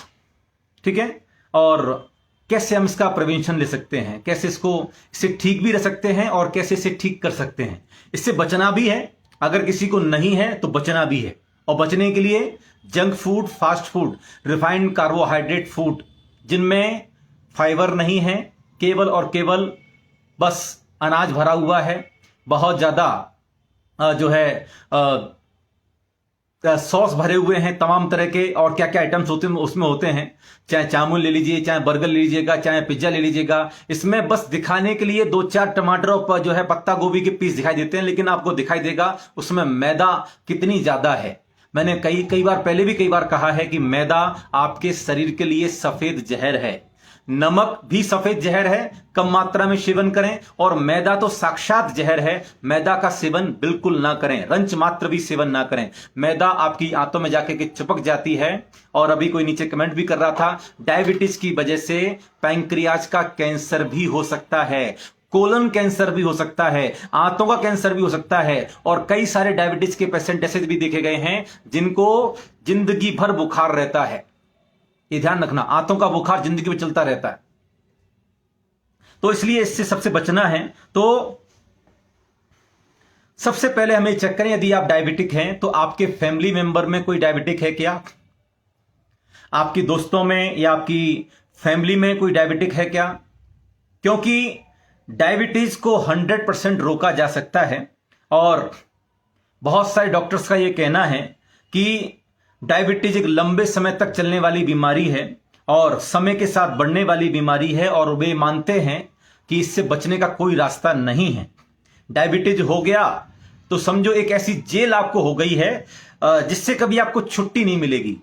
ठीक है, और कैसे हम इसका प्रिवेंशन ले सकते हैं, कैसे इससे ठीक भी रह सकते हैं और कैसे इसे ठीक कर सकते हैं। इससे बचना भी है, अगर किसी को नहीं है तो बचना भी है। और बचने के लिए junk food, fast food, refined carbohydrate food, जिनमें फाइबर नहीं है, केवल और केवल बस अनाज भरा हुआ है, बहुत ज्यादा जो है सॉस भरे हुए हैं तमाम तरह के, और क्या क्या आइटम्स होते हैं उसमें होते हैं, चाहे चाउमीन ले लीजिए, चाहे बर्गर ले लीजिएगा, चाहे पिज्जा ले लीजिएगा। इसमें बस दिखाने के लिए 2-4 टमाटर पर जो है पत्ता गोभी के पीस दिखाई देते हैं, लेकिन आपको दिखाई देगा उसमें मैदा कितनी ज्यादा है। मैंने कई बार पहले भी कई बार कहा है कि मैदा आपके शरीर के लिए सफेद जहर है। नमक भी सफेद जहर है, कम मात्रा में सेवन करें। और मैदा तो साक्षात जहर है, मैदा का सेवन बिल्कुल ना करें, रंच मात्र भी सेवन ना करें। मैदा आपकी आंतों में जाके के चिपक जाती है। और अभी कोई नीचे कमेंट भी कर रहा था, डायबिटीज की वजह से पैंक्रियाज का कैंसर भी हो सकता है, कोलन कैंसर भी हो सकता है, आंतों का कैंसर भी हो सकता है। और कई सारे डायबिटीज के पेशेंट ऐसे भी देखे गए हैं जिनको जिंदगी भर बुखार रहता है। ये ध्यान रखना, आंतों का बुखार जिंदगी में चलता रहता है। तो इसलिए इससे सबसे बचना है। तो सबसे पहले हमें चेक करें, यदि आप डायबिटिक हैं तो आपके फैमिली मेंबर में कोई डायबिटिक है क्या, आपकी दोस्तों में या आपकी फैमिली में कोई डायबिटिक है क्या। क्योंकि डायबिटीज को 100% रोका जा सकता है। और बहुत सारे डॉक्टर्स का यह कहना है कि डायबिटीज एक लंबे समय तक चलने वाली बीमारी है और समय के साथ बढ़ने वाली बीमारी है। और वे मानते हैं कि इससे बचने का कोई रास्ता नहीं है। डायबिटीज हो गया तो समझो एक ऐसी जेल आपको हो गई है जिससे कभी आपको छुट्टी नहीं मिलेगी।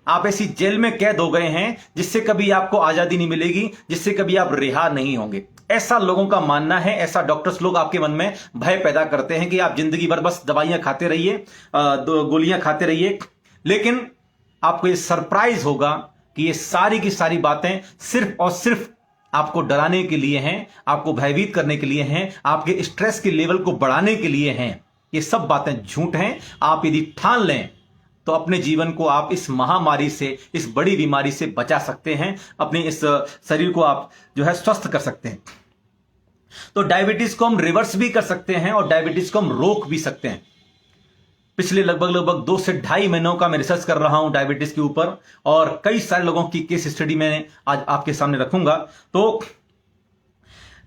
आप ऐसी जेल में कैद हो गए हैं जिससे कभी आपको आजादी नहीं मिलेगी, जिससे कभी आप रिहा नहीं होंगे। ऐसा लोगों का मानना है। ऐसा डॉक्टर्स लोग आपके मन में भय पैदा करते हैं कि आप जिंदगी भर बस दवाइयां खाते रहिए, गोलियां खाते रहिए। लेकिन आपको ये सरप्राइज होगा कि ये सारी की सारी बातें सिर्फ और सिर्फ आपको डराने के लिए हैं, आपको भयभीत करने के लिए हैं, आपके स्ट्रेस के लेवल को बढ़ाने के लिए हैं। ये सब बातें झूठ हैं। आप यदि ठान लें तो अपने जीवन को आप इस महामारी से, इस बड़ी बीमारी से बचा सकते हैं। अपने इस शरीर को आप जो है स्वस्थ कर सकते हैं। तो डायबिटीज को हम रिवर्स भी कर सकते हैं और डायबिटीज को हम रोक भी सकते हैं। पिछले लगभग 2 से 2.5 महीनों का मैं रिसर्च कर रहा हूं डायबिटीज के ऊपर और कई सारे लोगों की केस स्टडी मैंने आज आपके सामने रखूंगा। तो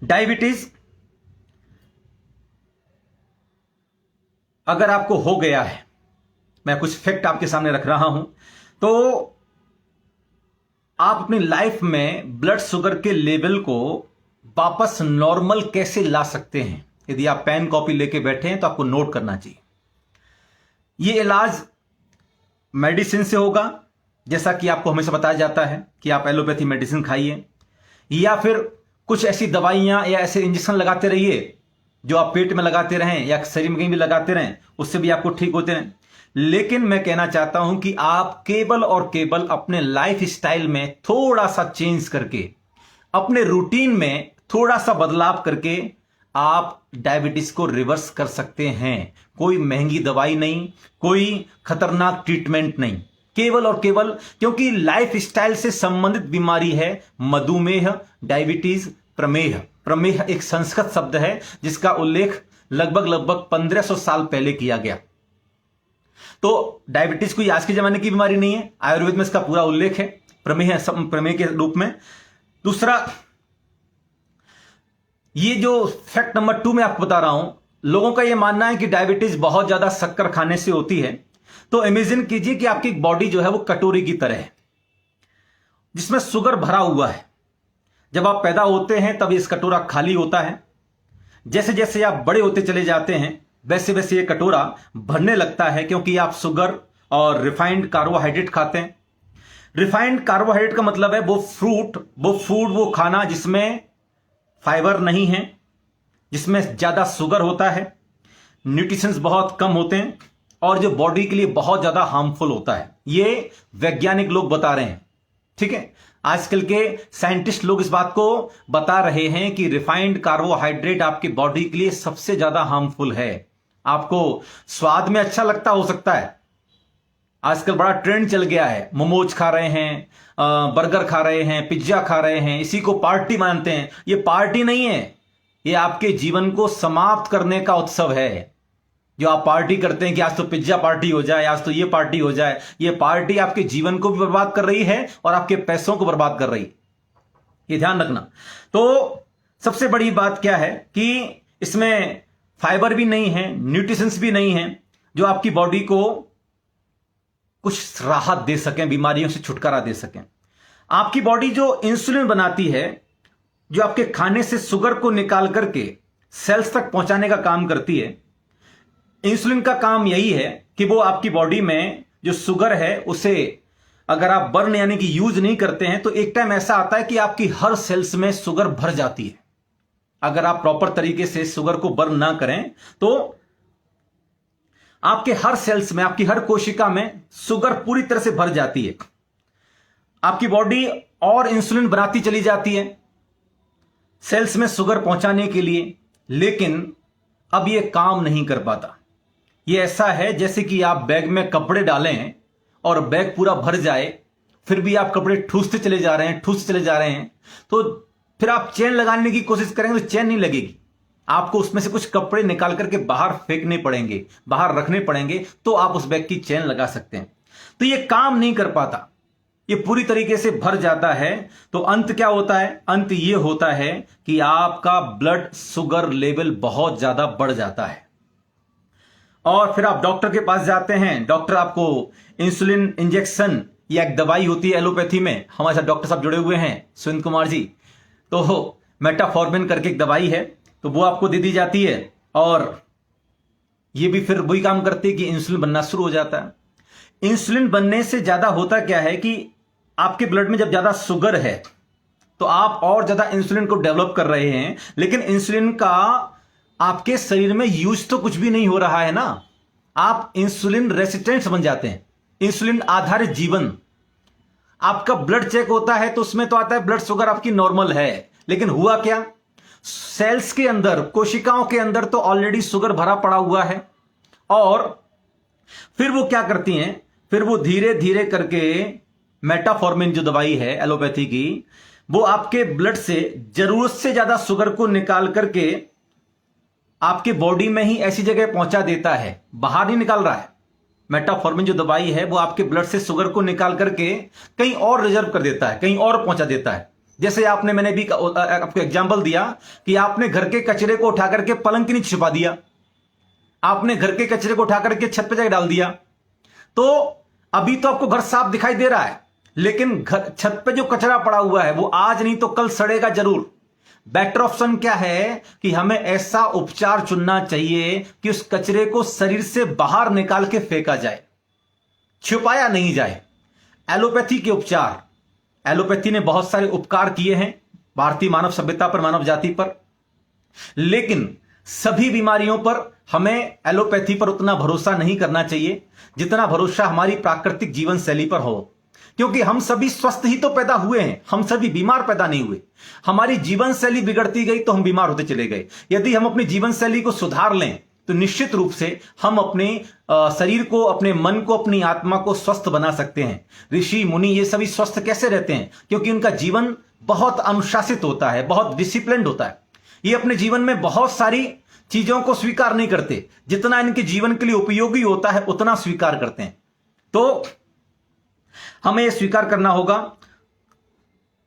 डायबिटीज अगर आपको हो गया है, मैं कुछ फैक्ट आपके सामने रख रहा हूं, तो आप अपनी लाइफ में ब्लड शुगर के लेवल को वापस नॉर्मल कैसे ला सकते हैं। यदि आप पेन कॉपी लेके बैठे हैं तो आपको नोट करना चाहिए। ये इलाज मेडिसिन से होगा, जैसा कि आपको हमेशा बताया जाता है कि आप एलोपैथी मेडिसिन खाइए, या फिर कुछ ऐसी दवाइयां या ऐसे इंजेक्शन लगाते रहिए जो आप पेट में लगाते रहें या शरीर में कहीं भी लगाते रहें, उससे भी आपको ठीक होते रहें। लेकिन मैं कहना चाहता हूं कि आप केवल और केवल अपने लाइफ स्टाइल में थोड़ा सा चेंज करके, अपने रूटीन में थोड़ा सा बदलाव करके आप डायबिटीज को रिवर्स कर सकते हैं। कोई महंगी दवाई नहीं, कोई खतरनाक ट्रीटमेंट नहीं, केवल और केवल क्योंकि लाइफ स्टाइल से संबंधित बीमारी है मधुमेह, डायबिटीज, प्रमेह। प्रमेह एक संस्कृत शब्द है जिसका उल्लेख लगभग 1500 साल पहले किया गया। तो डायबिटीज कोई आज के जमाने की बीमारी नहीं है, आयुर्वेद में इसका पूरा उल्लेख है प्रमेह के रूप में। दूसरा, ये जो फैक्ट नंबर 2 मैं आपको बता रहा हूं, लोगों का यह मानना है कि डायबिटीज बहुत ज्यादा शक्कर खाने से होती है। तो इमेजिन कीजिए कि आपकी बॉडी जो है वो कटोरी की तरह है जिसमें शुगर भरा हुआ है। जब आप पैदा होते हैं तब इस कटोरा खाली होता है। जैसे जैसे आप बड़े होते चले जाते हैं वैसे वैसे ये कटोरा भरने लगता है, क्योंकि आप शुगर और रिफाइंड कार्बोहाइड्रेट खाते हैं। रिफाइंड कार्बोहाइड्रेट का मतलब है वो फ्रूट, वो फूड, वो खाना जिसमें फाइबर नहीं है, जिसमें ज्यादा शुगर होता है, न्यूट्रिशंस बहुत कम होते हैं और जो बॉडी के लिए बहुत ज्यादा हार्मफुल होता है। ये वैज्ञानिक लोग बता रहे हैं, ठीक है। आजकल के साइंटिस्ट लोग इस बात को बता रहे हैं कि रिफाइंड कार्बोहाइड्रेट आपकी बॉडी के लिए सबसे ज्यादा हार्मफुल है। आपको स्वाद में अच्छा लगता हो सकता है, आजकल बड़ा ट्रेंड चल गया है, मोमोज खा रहे हैं, बर्गर खा रहे हैं, पिज्जा खा रहे हैं, इसी को पार्टी मानते हैं। ये पार्टी नहीं है, ये आपके जीवन को समाप्त करने का उत्सव है। जो आप पार्टी करते हैं कि आज तो पिज्जा पार्टी हो जाए, आज तो ये पार्टी हो जाए, ये पार्टी आपके जीवन को भी बर्बाद कर रही है और आपके पैसों को बर्बाद कर रही है। ये ध्यान रखना। तो सबसे बड़ी बात क्या है कि इसमें फाइबर भी नहीं है, न्यूट्रिशंस भी नहीं है जो आपकी बॉडी को कुछ राहत दे सकें, बीमारियों से छुटकारा दे सकें। आपकी बॉडी जो इंसुलिन बनाती है, जो आपके खाने से शुगर को निकाल करके सेल्स तक पहुंचाने का काम करती है। इंसुलिन का काम यही है कि वो आपकी बॉडी में जो शुगर है उसे अगर आप बर्न यानी कि यूज नहीं करते हैं तो एक टाइम ऐसा आता है कि आपकी हर सेल्स में शुगर भर जाती है। अगर आप प्रॉपर तरीके से शुगर को बर्न ना करें तो आपके हर सेल्स में, आपकी हर कोशिका में शुगर पूरी तरह से भर जाती है। आपकी बॉडी और इंसुलिन बनाती चली जाती है सेल्स में शुगर पहुंचाने के लिए, लेकिन अब यह काम नहीं कर पाता। यह ऐसा है जैसे कि आप बैग में कपड़े डालें और बैग पूरा भर जाए, फिर भी आप कपड़े ठूसते चले जा रहे हैं, तो फिर आप चेन लगाने की कोशिश करेंगे तो चेन नहीं लगेगी। आपको उसमें से कुछ कपड़े निकाल करके बाहर फेंकने पड़ेंगे, बाहर रखने पड़ेंगे, तो आप उस बैग की चेन लगा सकते हैं। तो यह काम नहीं कर पाता, ये पूरी तरीके से भर जाता है। तो अंत क्या होता है? अंत ये होता है कि आपका ब्लड शुगर लेवल बहुत ज्यादा बढ़ जाता है और फिर आप डॉक्टर के पास जाते हैं। डॉक्टर आपको इंसुलिन इंजेक्शन या एक दवाई होती है एलोपैथी में, हमारे साथ डॉक्टर साहब जुड़े हुए हैं सुनील कुमार जी, तो मेटाफॉर्मिन करके एक दवाई है, तो वो आपको दे दी जाती है और ये भी फिर वही काम करती है कि इंसुलिन बनना शुरू हो जाता है। इंसुलिन बनने से ज्यादा होता क्या है कि आपके ब्लड में जब ज्यादा शुगर है तो आप और ज्यादा इंसुलिन को डेवलप कर रहे हैं, लेकिन इंसुलिन का आपके शरीर में यूज तो कुछ भी नहीं हो रहा है ना। आप इंसुलिन रेसिस्टेंट बन जाते हैं। इंसुलिन आधारित जीवन, आपका ब्लड चेक होता है तो उसमें तो आता है ब्लड शुगर आपकी नॉर्मल है, लेकिन हुआ क्या? सेल्स के अंदर, कोशिकाओं के अंदर तो ऑलरेडी शुगर भरा पड़ा हुआ है और फिर वो क्या करती हैं? फिर वो धीरे धीरे करके मेटाफॉर्मिन जो दवाई है एलोपैथी की, वो आपके ब्लड से जरूरत से ज्यादा शुगर को निकाल करके आपके बॉडी में ही ऐसी जगह पहुंचा देता है, बाहर नहीं निकाल रहा है। मेटाफॉर्मिन जो दवाई है वो आपके ब्लड से शुगर को निकाल करके कहीं और रिजर्व कर देता है, कहीं और पहुंचा देता है। जैसे मैंने भी आपको एग्जांपल दिया कि आपने घर के कचरे को उठा करके पलंग के नीचे छिपा दिया, आपने घर के कचरे को उठा करके छत पे जाकर डाल दिया, तो अभी तो आपको घर साफ दिखाई दे रहा है, लेकिन छत पे जो कचरा पड़ा हुआ है वो आज नहीं तो कल सड़ेगा जरूर। बेटर ऑप्शन क्या है कि हमें ऐसा उपचार चुनना चाहिए कि उस कचरे को शरीर से बाहर निकाल के फेंका जाए, छुपाया नहीं जाए। एलोपैथी के उपचार, एलोपैथी ने बहुत सारे उपकार किए हैं भारतीय मानव सभ्यता पर, मानव जाति पर, लेकिन सभी बीमारियों पर हमें एलोपैथी पर उतना भरोसा नहीं करना चाहिए जितना भरोसा हमारी प्राकृतिक जीवन शैली पर हो, क्योंकि हम सभी स्वस्थ ही तो पैदा हुए हैं, हम सभी बीमार पैदा नहीं हुए। हमारी जीवन शैली बिगड़ती गई तो हम बीमार होते चले गए। यदि हम अपनी जीवन शैली को सुधार लें तो निश्चित रूप से हम अपने शरीर को, अपने मन को, अपनी आत्मा को स्वस्थ बना सकते हैं। ऋषि मुनि ये सभी स्वस्थ कैसे रहते हैं? क्योंकि उनका जीवन बहुत अनुशासित होता है, बहुत डिसिप्लिन्ड होता है। ये अपने जीवन में बहुत सारी चीजों को स्वीकार नहीं करते, जितना इनके जीवन के लिए उपयोगी होता है उतना स्वीकार करते हैं। तो हमें यह स्वीकार करना होगा।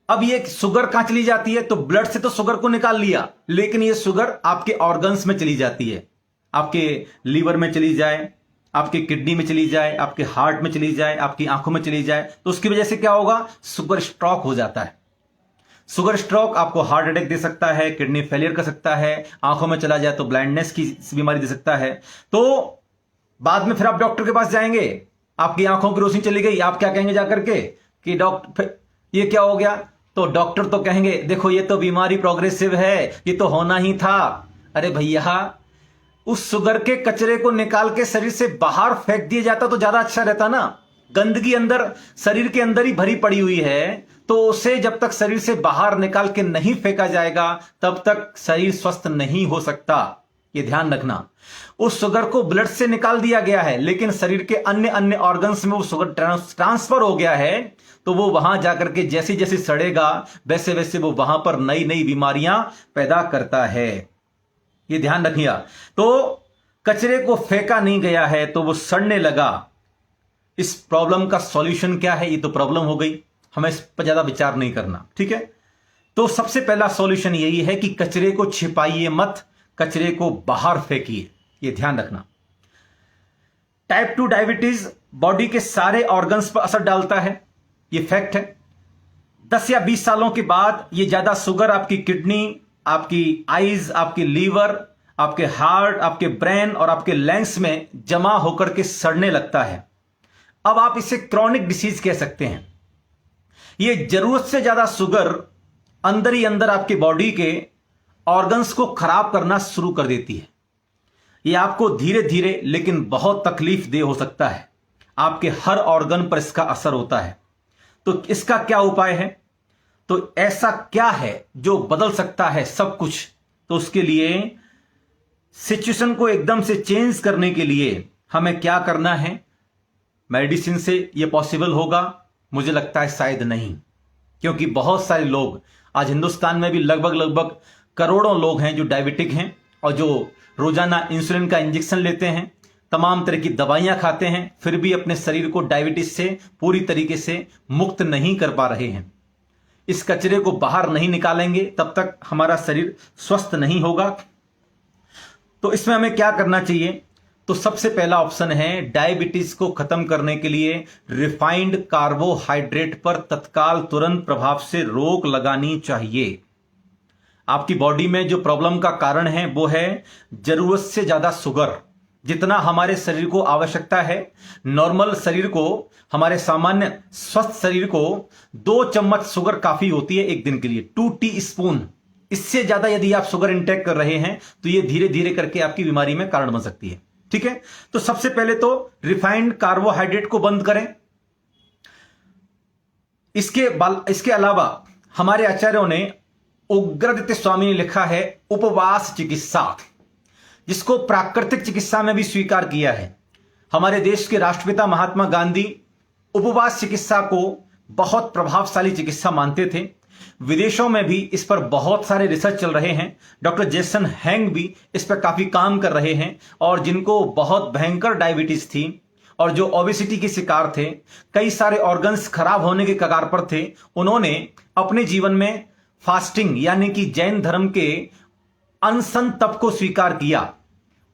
अब ये शुगर कहां चली जाती है? तो ब्लड से तो शुगर को निकाल लिया, लेकिन ये शुगर आपके ऑर्गन्स में चली जाती है। आपके लीवर में चली जाए, आपके किडनी में चली जाए, आपके हार्ट में चली जाए, आपकी आंखों में चली जाए, तो उसकी वजह से क्या होगा? शुगर स्ट्रोक हो जाता है। शुगर स्ट्रोक आपको हार्ट अटैक दे सकता है, किडनी फेलियर कर सकता है, आंखों में चला जाए तो ब्लाइंडनेस की बीमारी दे सकता है। तो बाद में फिर आप डॉक्टर के पास जाएंगे, आपकी आंखों की रोशनी चली गई, आप क्या कहेंगे जाकर के कि डॉक्टर ये क्या हो गया? तो डॉक्टर तो कहेंगे देखो ये तो बीमारी प्रोग्रेसिव है, ये तो होना ही था। अरे भैया, उस शुगर के कचरे को निकाल के शरीर से बाहर फेंक दिया जाता तो ज्यादा अच्छा रहता ना। गंदगी अंदर शरीर के अंदर ही भरी पड़ी हुई है, तो उसे जब तक शरीर से बाहर निकाल के नहीं फेंका जाएगा तब तक शरीर स्वस्थ नहीं हो सकता। ये ध्यान रखना। उस शुगर को ब्लड से निकाल दिया गया है, लेकिन शरीर के अन्य अन्य ऑर्गन्स में वो शुगर ट्रांसफर हो गया है, तो वो वहां जाकर के जैसे जैसे सड़ेगा वैसे वैसे वो वहां पर नई नई बीमारियां पैदा करता है। ये ध्यान रखिए। तो कचरे को फेंका नहीं गया है तो वो सड़ने लगा। इस प्रॉब्लम का सॉल्यूशन क्या है? ये तो प्रॉब्लम हो गई, हमें इस पर ज्यादा विचार नहीं करना, ठीक है। तो सबसे पहला सॉल्यूशन यही है कि कचरे को छिपाइए मत, कचरे को बाहर फेंकिए, ये ध्यान रखना। टाइप 2 डायबिटीज बॉडी के सारे ऑर्गन्स पर असर डालता है, ये फैक्ट है। 10 या 20 सालों के बाद ये ज्यादा शुगर आपकी किडनी, आपकी आईज, आपकी लीवर, आपके हार्ट, आपके ब्रेन और आपके लंग्स में जमा होकर के सड़ने लगता है। अब आप इसे क्रॉनिक डिसीज कह सकते हैं। ये जरूरत से ज्यादा शुगर अंदर ही अंदर आपके बॉडी के ऑर्गन्स को खराब करना शुरू कर देती है। ये आपको धीरे धीरे लेकिन बहुत तकलीफ दे हो सकता है। आपके हर ऑर्गन पर इसका असर होता है। तो इसका क्या उपाय है? तो ऐसा क्या है जो बदल सकता है सब कुछ? तो उसके लिए सिचुएशन को एकदम से चेंज करने के लिए हमें क्या करना है? मेडिसिन से यह पॉसिबल होगा? मुझे लगता है शायद नहीं, क्योंकि बहुत सारे लोग आज हिंदुस्तान में भी लगभग करोड़ों लोग हैं जो डायबिटिक हैं और जो रोजाना इंसुलिन का इंजेक्शन लेते हैं, तमाम तरह की दवाइयां खाते हैं, फिर भी अपने शरीर को डायबिटीज से पूरी तरीके से मुक्त नहीं कर पा रहे हैं। इस कचरे को बाहर नहीं निकालेंगे तब तक हमारा शरीर स्वस्थ नहीं होगा। तो इसमें हमें क्या करना चाहिए? तो सबसे पहला ऑप्शन है, डायबिटीज को खत्म करने के लिए रिफाइंड कार्बोहाइड्रेट पर तत्काल तुरंत प्रभाव से रोक लगानी चाहिए। आपकी बॉडी में जो प्रॉब्लम का कारण है वो है जरूरत से ज्यादा शुगर। जितना हमारे शरीर को आवश्यकता है, नॉर्मल शरीर को, हमारे सामान्य स्वस्थ शरीर को 2 चम्मच शुगर काफी होती है एक दिन के लिए, 2 टीस्पून। इससे ज्यादा यदि आप शुगर इंटेक कर रहे हैं तो ये धीरे धीरे करके आपकी बीमारी में कारण बन सकती है। ठीक है, तो सबसे पहले तो रिफाइंड कार्बोहाइड्रेट को बंद करें। इसके अलावा हमारे आचार्यों ने, उग्रदित्य स्वामी ने लिखा है उपवास चिकित्सा, जिसको प्राकृतिक चिकित्सा में भी स्वीकार किया है। हमारे देश के राष्ट्रपिता महात्मा गांधी उपवास चिकित्सा को बहुत प्रभावशाली चिकित्सा मानते थे। विदेशों में भी इस पर बहुत सारे रिसर्च चल रहे हैं। डॉक्टर जेसन हैंग भी इस पर काफी काम कर रहे हैं, और जिनको बहुत भयंकर डायबिटीज थी और जो ओबेसिटी के शिकार थे, कई सारे ऑर्गन्स खराब होने के कगार पर थे, उन्होंने अपने जीवन में फास्टिंग यानी कि जैन धर्म के अनशन तप को स्वीकार किया,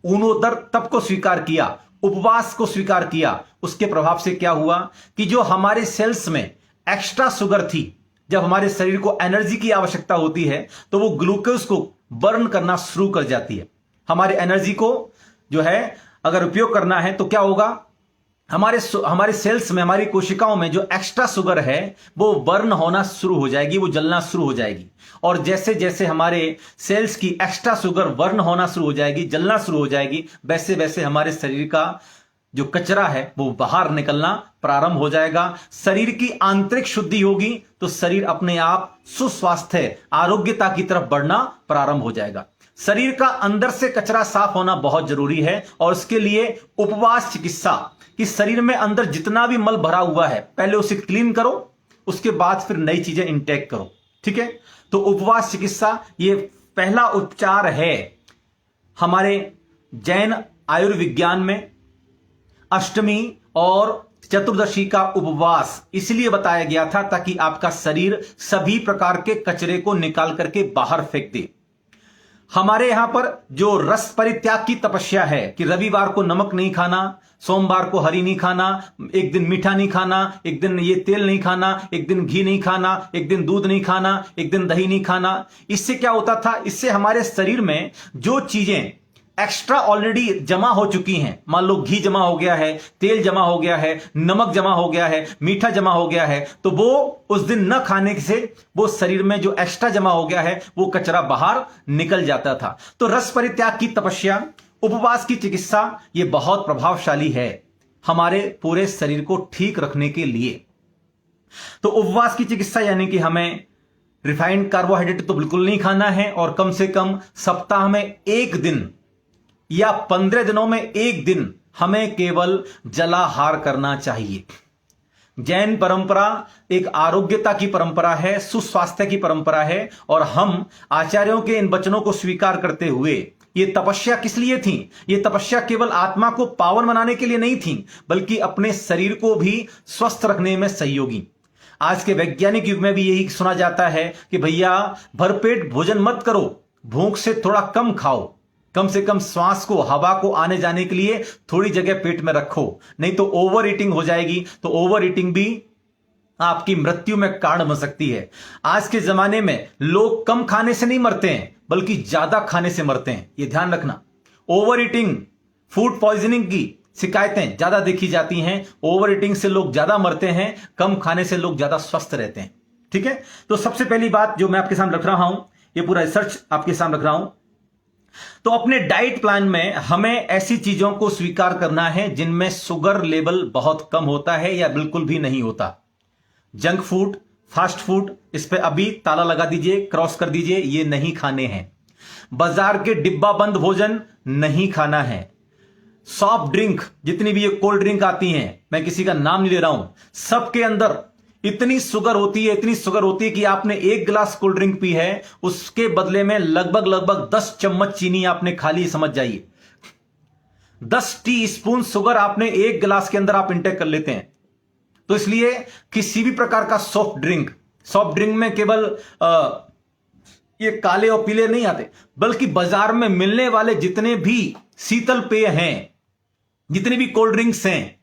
ऊनोदर तप को स्वीकार किया, उपवास को स्वीकार किया। उसके प्रभाव से क्या हुआ कि जो हमारे सेल्स में एक्स्ट्रा शुगर थी, जब हमारे शरीर को एनर्जी की आवश्यकता होती है तो वो ग्लूकोज को बर्न करना शुरू कर जाती है। हमारे एनर्जी को जो है अगर उपयोग करना है तो क्या होगा, हमारे सेल्स में, हमारी कोशिकाओं में जो एक्स्ट्रा शुगर है वो बर्न होना शुरू हो जाएगी, वो जलना शुरू हो जाएगी। और जैसे जैसे हमारे सेल्स की एक्स्ट्रा शुगर बर्न होना शुरू हो जाएगी, जलना शुरू हो जाएगी, वैसे वैसे हमारे शरीर का जो कचरा है वो बाहर निकलना प्रारंभ हो जाएगा। शरीर की आंतरिक शुद्धि होगी तो शरीर अपने आप सुस्वास्थ्य, आरोग्यता की तरफ बढ़ना प्रारंभ हो जाएगा। शरीर का अंदर से कचरा साफ होना बहुत जरूरी है, और उसके लिए उपवास चिकित्सा कि शरीर में अंदर जितना भी मल भरा हुआ है पहले उसे क्लीन करो, उसके बाद फिर नई चीजें इंटेक करो। ठीक है, तो उपवास चिकित्सा ये पहला उपचार है। हमारे जैन आयुर्विज्ञान में अष्टमी और चतुर्दशी का उपवास इसलिए बताया गया था ताकि आपका शरीर सभी प्रकार के कचरे को निकाल करके बाहर फेंक दे। हमारे यहां पर जो रस परित्याग की तपस्या है कि रविवार को नमक नहीं खाना, सोमवार को हरी नहीं खाना, एक दिन मीठा नहीं खाना, एक दिन ये तेल नहीं खाना, एक दिन घी नहीं खाना, एक दिन दूध नहीं खाना, एक दिन दही नहीं खाना। इससे क्या होता था, इससे हमारे शरीर में जो चीजें एक्स्ट्रा ऑलरेडी जमा हो चुकी हैं, मान लो घी जमा हो गया है, तेल जमा हो गया है, नमक जमा हो गया है, मीठा जमा हो गया है, तो वो उस दिन न खाने से वो शरीर में जो एक्स्ट्रा जमा हो गया है वो कचरा बाहर निकल जाता था। तो रस परित्याग की तपस्या, उपवास की चिकित्सा ये बहुत प्रभावशाली है हमारे पूरे शरीर को ठीक रखने के लिए। तो उपवास की चिकित्सा यानी कि हमें रिफाइंड कार्बोहाइड्रेट तो बिल्कुल नहीं खाना है, और कम से कम सप्ताह में एक दिन या 15 दिनों में एक दिन हमें केवल जलाहार करना चाहिए। जैन परंपरा एक आरोग्यता की परंपरा है, सुस्वास्थ्य की परंपरा है, और हम आचार्यों के इन वचनों को स्वीकार करते हुए, ये तपस्या किस लिए थी? ये तपस्या केवल आत्मा को पावन बनाने के लिए नहीं थी, बल्कि अपने शरीर को भी स्वस्थ रखने में सहयोगी। आज के वैज्ञानिक युग में भी यही सुना जाता है कि भैया भरपेट भोजन मत करो, भूख से थोड़ा कम खाओ, कम से कम श्वास को, हवा को आने जाने के लिए थोड़ी जगह पेट में रखो, नहीं तो ओवर ईटिंग हो जाएगी। तो ओवर ईटिंग भी आपकी मृत्यु में कारण बन सकती है। आज के जमाने में लोग कम खाने से नहीं मरते हैं, बल्कि ज्यादा खाने से मरते हैं, ये ध्यान रखना। ओवर ईटिंग फूड पॉइजनिंग की शिकायतें ज्यादा देखी जाती हैं। ओवर ईटिंग से लोग ज्यादा मरते हैं, कम खाने से लोग ज्यादा स्वस्थ रहते हैं। ठीक है, तो सबसे पहली बात जो मैं आपके सामने रख रहा हूं, ये पूरा रिसर्च आपके सामने रख रहा हूं। तो अपने डाइट प्लान में हमें ऐसी चीजों को स्वीकार करना है जिनमें शुगर लेवल बहुत कम होता है या बिल्कुल भी नहीं होता। जंक फूड, फास्ट फूड, इस पे अभी ताला लगा दीजिए, क्रॉस कर दीजिए, ये नहीं खाने हैं। बाजार के डिब्बा बंद भोजन नहीं खाना है। सॉफ्ट ड्रिंक, जितनी भी ये कोल्ड ड्रिंक आती हैं, मैं किसी का नाम नहीं ले रहा हूं, सबके अंदर इतनी शुगर होती है, इतनी शुगर होती है कि आपने एक गिलास कोल्ड ड्रिंक पी है, उसके बदले में लगभग 10 चम्मच चीनी आपने खा ली, समझ जाइए। 10 टी-स्पून शुगर आपने एक गिलास के अंदर आप इंटेक कर लेते हैं। तो इसलिए किसी भी प्रकार का सॉफ्ट ड्रिंक में केवल ये काले और पीले नहीं आते, बल्कि बाजार में मिलने वाले जितने भी शीतल पेय हैं, जितने भी कोल्ड ड्रिंक्स हैं,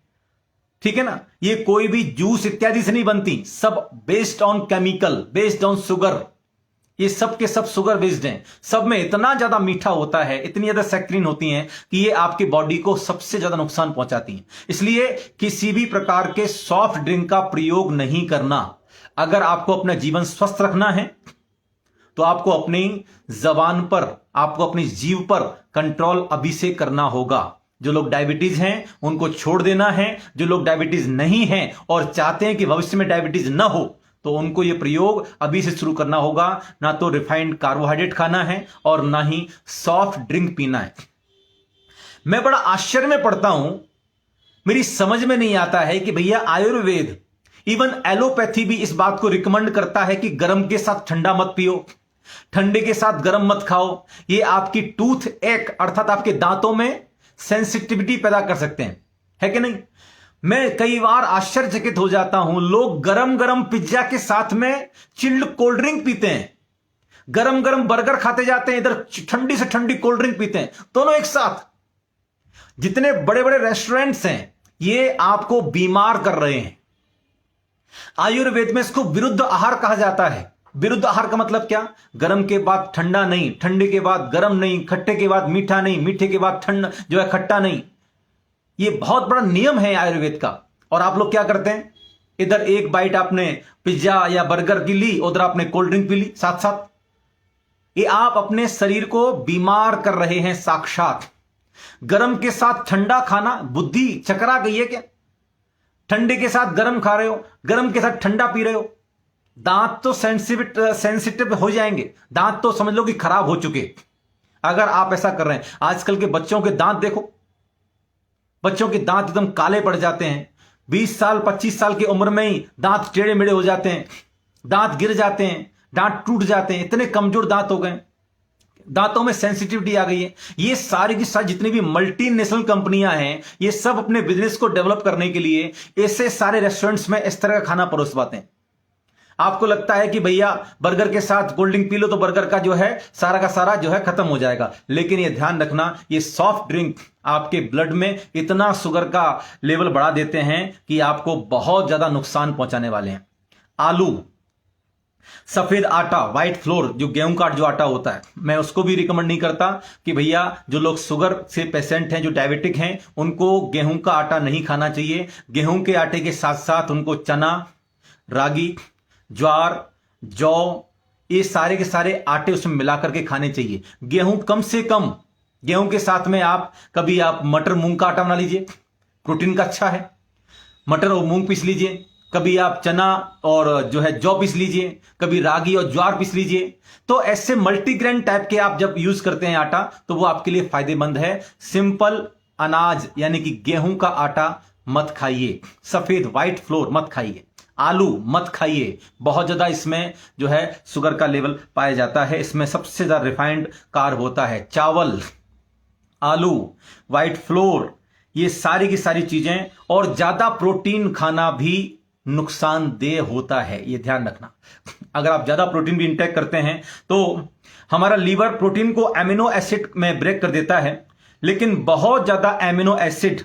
ठीक है ना, ये कोई भी जूस इत्यादि से नहीं बनती, सब based on chemical, based on sugar. ये सब के सब शुगर बेस्ड हैं। सब में इतना ज्यादा मीठा होता है, इतनी ज्यादा सैक्रिन होती हैं कि ये आपकी बॉडी को सबसे ज्यादा नुकसान पहुंचाती हैं। इसलिए किसी भी प्रकार के सॉफ्ट ड्रिंक का प्रयोग नहीं करना। अगर आपको अपना जीवन स्वस्थ रखना है तो आपको अपनी जबान पर, आपको अपनी जीभ पर कंट्रोल अभी से करना होगा। जो लोग डायबिटीज हैं उनको छोड़ देना है। जो लोग डायबिटीज नहीं हैं और चाहते हैं कि भविष्य में डायबिटीज ना हो, तो उनको यह प्रयोग अभी से शुरू करना होगा। ना तो रिफाइंड कार्बोहाइड्रेट खाना है और ना ही सॉफ्ट ड्रिंक पीना है। मैं बड़ा आश्चर्य में पड़ता हूं, मेरी समझ में नहीं आता है कि भैया आयुर्वेद, इवन एलोपैथी भी इस बात को रिकमेंड करता है कि गर्म के साथ ठंडा मत पियो, ठंडे के साथ गर्म मत खाओ। ये आपकी टूथ एक, अर्थात आपके दांतों में सेंसिटिविटी पैदा कर सकते हैं, है कि नहीं। मैं कई बार आश्चर्यचकित हो जाता हूं, लोग गरम गरम पिज्जा के साथ में चिल्ड कोल्ड ड्रिंक पीते हैं, गरम गरम बर्गर खाते जाते हैं, इधर ठंडी से ठंडी कोल्ड ड्रिंक पीते हैं, दोनों एक साथ। जितने बड़े बड़े रेस्टोरेंट्स हैं, ये आपको बीमार कर रहे हैं। आयुर्वेद में इसको विरुद्ध आहार कहा जाता है। विरुद्ध आहार का मतलब क्या? गरम के बाद ठंडा नहीं, ठंडे के बाद गरम नहीं, खट्टे के बाद मीठा नहीं, मीठे के बाद ठंडा जो है खट्टा नहीं। ये बहुत बड़ा नियम है आयुर्वेद का। और आप लोग क्या करते हैं, इधर एक बाइट आपने पिज्जा या बर्गर की ली, उधर आपने कोल्ड ड्रिंक पी ली साथ साथ। ये आप अपने शरीर को बीमार कर रहे हैं साक्षात। गरम के साथ ठंडा खाना, बुद्धि चकरा गई है क्या? ठंडे के साथ गरम खा रहे हो, गरम के साथ ठंडा पी रहे हो, दांत तो सेंसिटिव हो जाएंगे, दांत तो समझ लो कि खराब हो चुके अगर आप ऐसा कर रहे हैं। आजकल के बच्चों के दांत देखो, बच्चों के दांत एकदम काले पड़ जाते हैं। 20 साल 25 साल की उम्र में ही दांत टेढ़े मेढ़े हो जाते हैं, दांत गिर जाते हैं, दांत टूट जाते हैं, इतने कमजोर दांत हो गए, दांतों में सेंसिटिविटी आ गई है। ये सारी की सारी जितनी भी मल्टीनेशनल कंपनियां हैं, ये सब अपने बिजनेस को डेवलप करने के लिए ऐसे सारे रेस्टोरेंट्स में इस तरह का खाना परोसवाते हैं। आपको लगता है कि भैया बर्गर के साथ कोल्ड ड्रिंक पी लो तो बर्गर का जो है सारा का सारा जो है खत्म हो जाएगा, लेकिन ये ध्यान रखना, ये सॉफ्ट ड्रिंक आपके ब्लड में इतना शुगर का लेवल बढ़ा देते हैं कि आपको बहुत ज्यादा नुकसान पहुंचाने वाले हैं। आलू, सफेद आटा, व्हाइट फ्लोर, जो गेहूं का जो आटा होता है, मैं उसको भी रिकमेंड नहीं करता कि भैया जो लोग शुगर से पेशेंट हैं, जो डायबिटिक हैं, उनको गेहूं का आटा नहीं खाना चाहिए। गेहूं के आटे के साथ साथ उनको चना, रागी, ज्वार, जौ, ये सारे के सारे आटे उसमें मिला करके खाने चाहिए। गेहूं कम से कम, गेहूं के साथ में आप कभी आप मटर मूंग का आटा बना लीजिए, प्रोटीन का अच्छा है, मटर और मूंग पीस लीजिए। कभी आप चना और जो है जौ पीस लीजिए, कभी रागी और ज्वार पीस लीजिए। तो ऐसे मल्टीग्रेन टाइप के आप जब यूज करते हैं आटा, तो वो आपके लिए फायदेमंद है। सिंपल अनाज यानी कि गेहूं का आटा मत खाइए, सफेद व्हाइट फ्लोर मत खाइए, आलू मत खाइए, बहुत ज्यादा इसमें जो है शुगर का लेवल पाया जाता है। इसमें सबसे ज्यादा रिफाइंड कार्ब होता है। चावल, आलू, व्हाइट फ्लोर, ये सारी की सारी चीजें, और ज्यादा प्रोटीन खाना भी नुकसानदेह होता है, ये ध्यान रखना। अगर आप ज्यादा प्रोटीन भी इंटेक करते हैं तो हमारा लीवर प्रोटीन को एमिनो एसिड में ब्रेक कर देता है, लेकिन बहुत ज्यादा एमिनो एसिड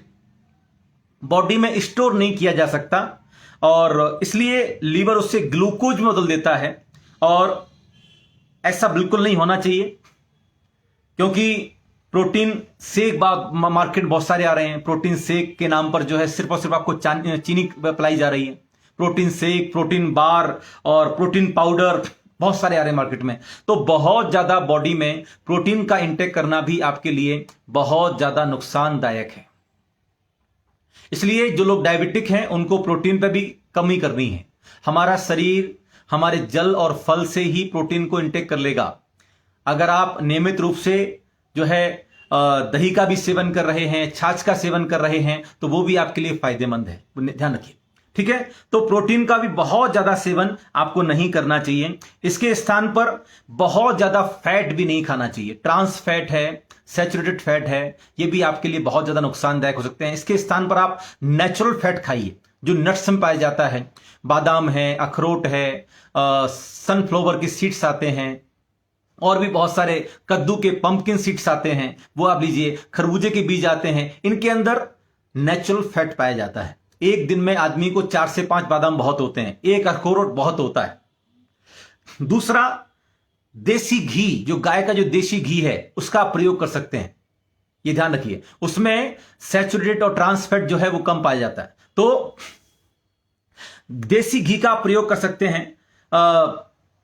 बॉडी में स्टोर नहीं किया जा सकता, और इसलिए लीवर उससे ग्लूकोज में बदल देता है। और ऐसा बिल्कुल नहीं होना चाहिए, क्योंकि प्रोटीन शेक मार्केट बहुत सारे आ रहे हैं। प्रोटीन शेक के नाम पर जो है सिर्फ और सिर्फ आपको चीनी पिलाई जा रही है। प्रोटीन शेक, प्रोटीन बार और प्रोटीन पाउडर बहुत सारे आ रहे हैं मार्केट में। तो बहुत ज्यादा बॉडी में प्रोटीन का इंटेक करना भी आपके लिए बहुत ज्यादा नुकसानदायक है। इसलिए जो लोग डायबिटिक हैं उनको प्रोटीन पे भी कमी करनी है। हमारा शरीर हमारे जल और फल से ही प्रोटीन को इंटेक कर लेगा। अगर आप नियमित रूप से जो है दही का भी सेवन कर रहे हैं, छाछ का सेवन कर रहे हैं, तो वो भी आपके लिए फायदेमंद है, ध्यान रखिए। ठीक है, तो प्रोटीन का भी बहुत ज्यादा सेवन आपको नहीं करना चाहिए। इसके स्थान पर बहुत ज्यादा फैट भी नहीं खाना चाहिए। ट्रांस फैट है, सैचुरेटेड फैट है, ये भी आपके लिए बहुत ज्यादा नुकसानदायक हो सकते हैं। इसके स्थान पर आप नेचुरल फैट खाइए जो नट्स में पाया जाता है। बादाम है, अखरोट है, सनफ्लावर की सीड्स आते हैं, और भी बहुत सारे कद्दू के पंपकिन सीड्स आते हैं, वो आप लीजिए। खरबूजे के बीज आते हैं, इनके अंदर नेचुरल फैट पाया जाता है। एक दिन में आदमी को 4 से 5 बादाम बहुत होते हैं, एक अखरोट बहुत होता है। दूसरा, देसी घी, जो गाय का जो देसी घी है उसका आप प्रयोग कर सकते हैं, ये ध्यान रखिए। उसमें सैचुरेटेड और ट्रांस फैट जो है वो कम पाया जाता है। तो देसी घी का आप प्रयोग कर सकते हैं,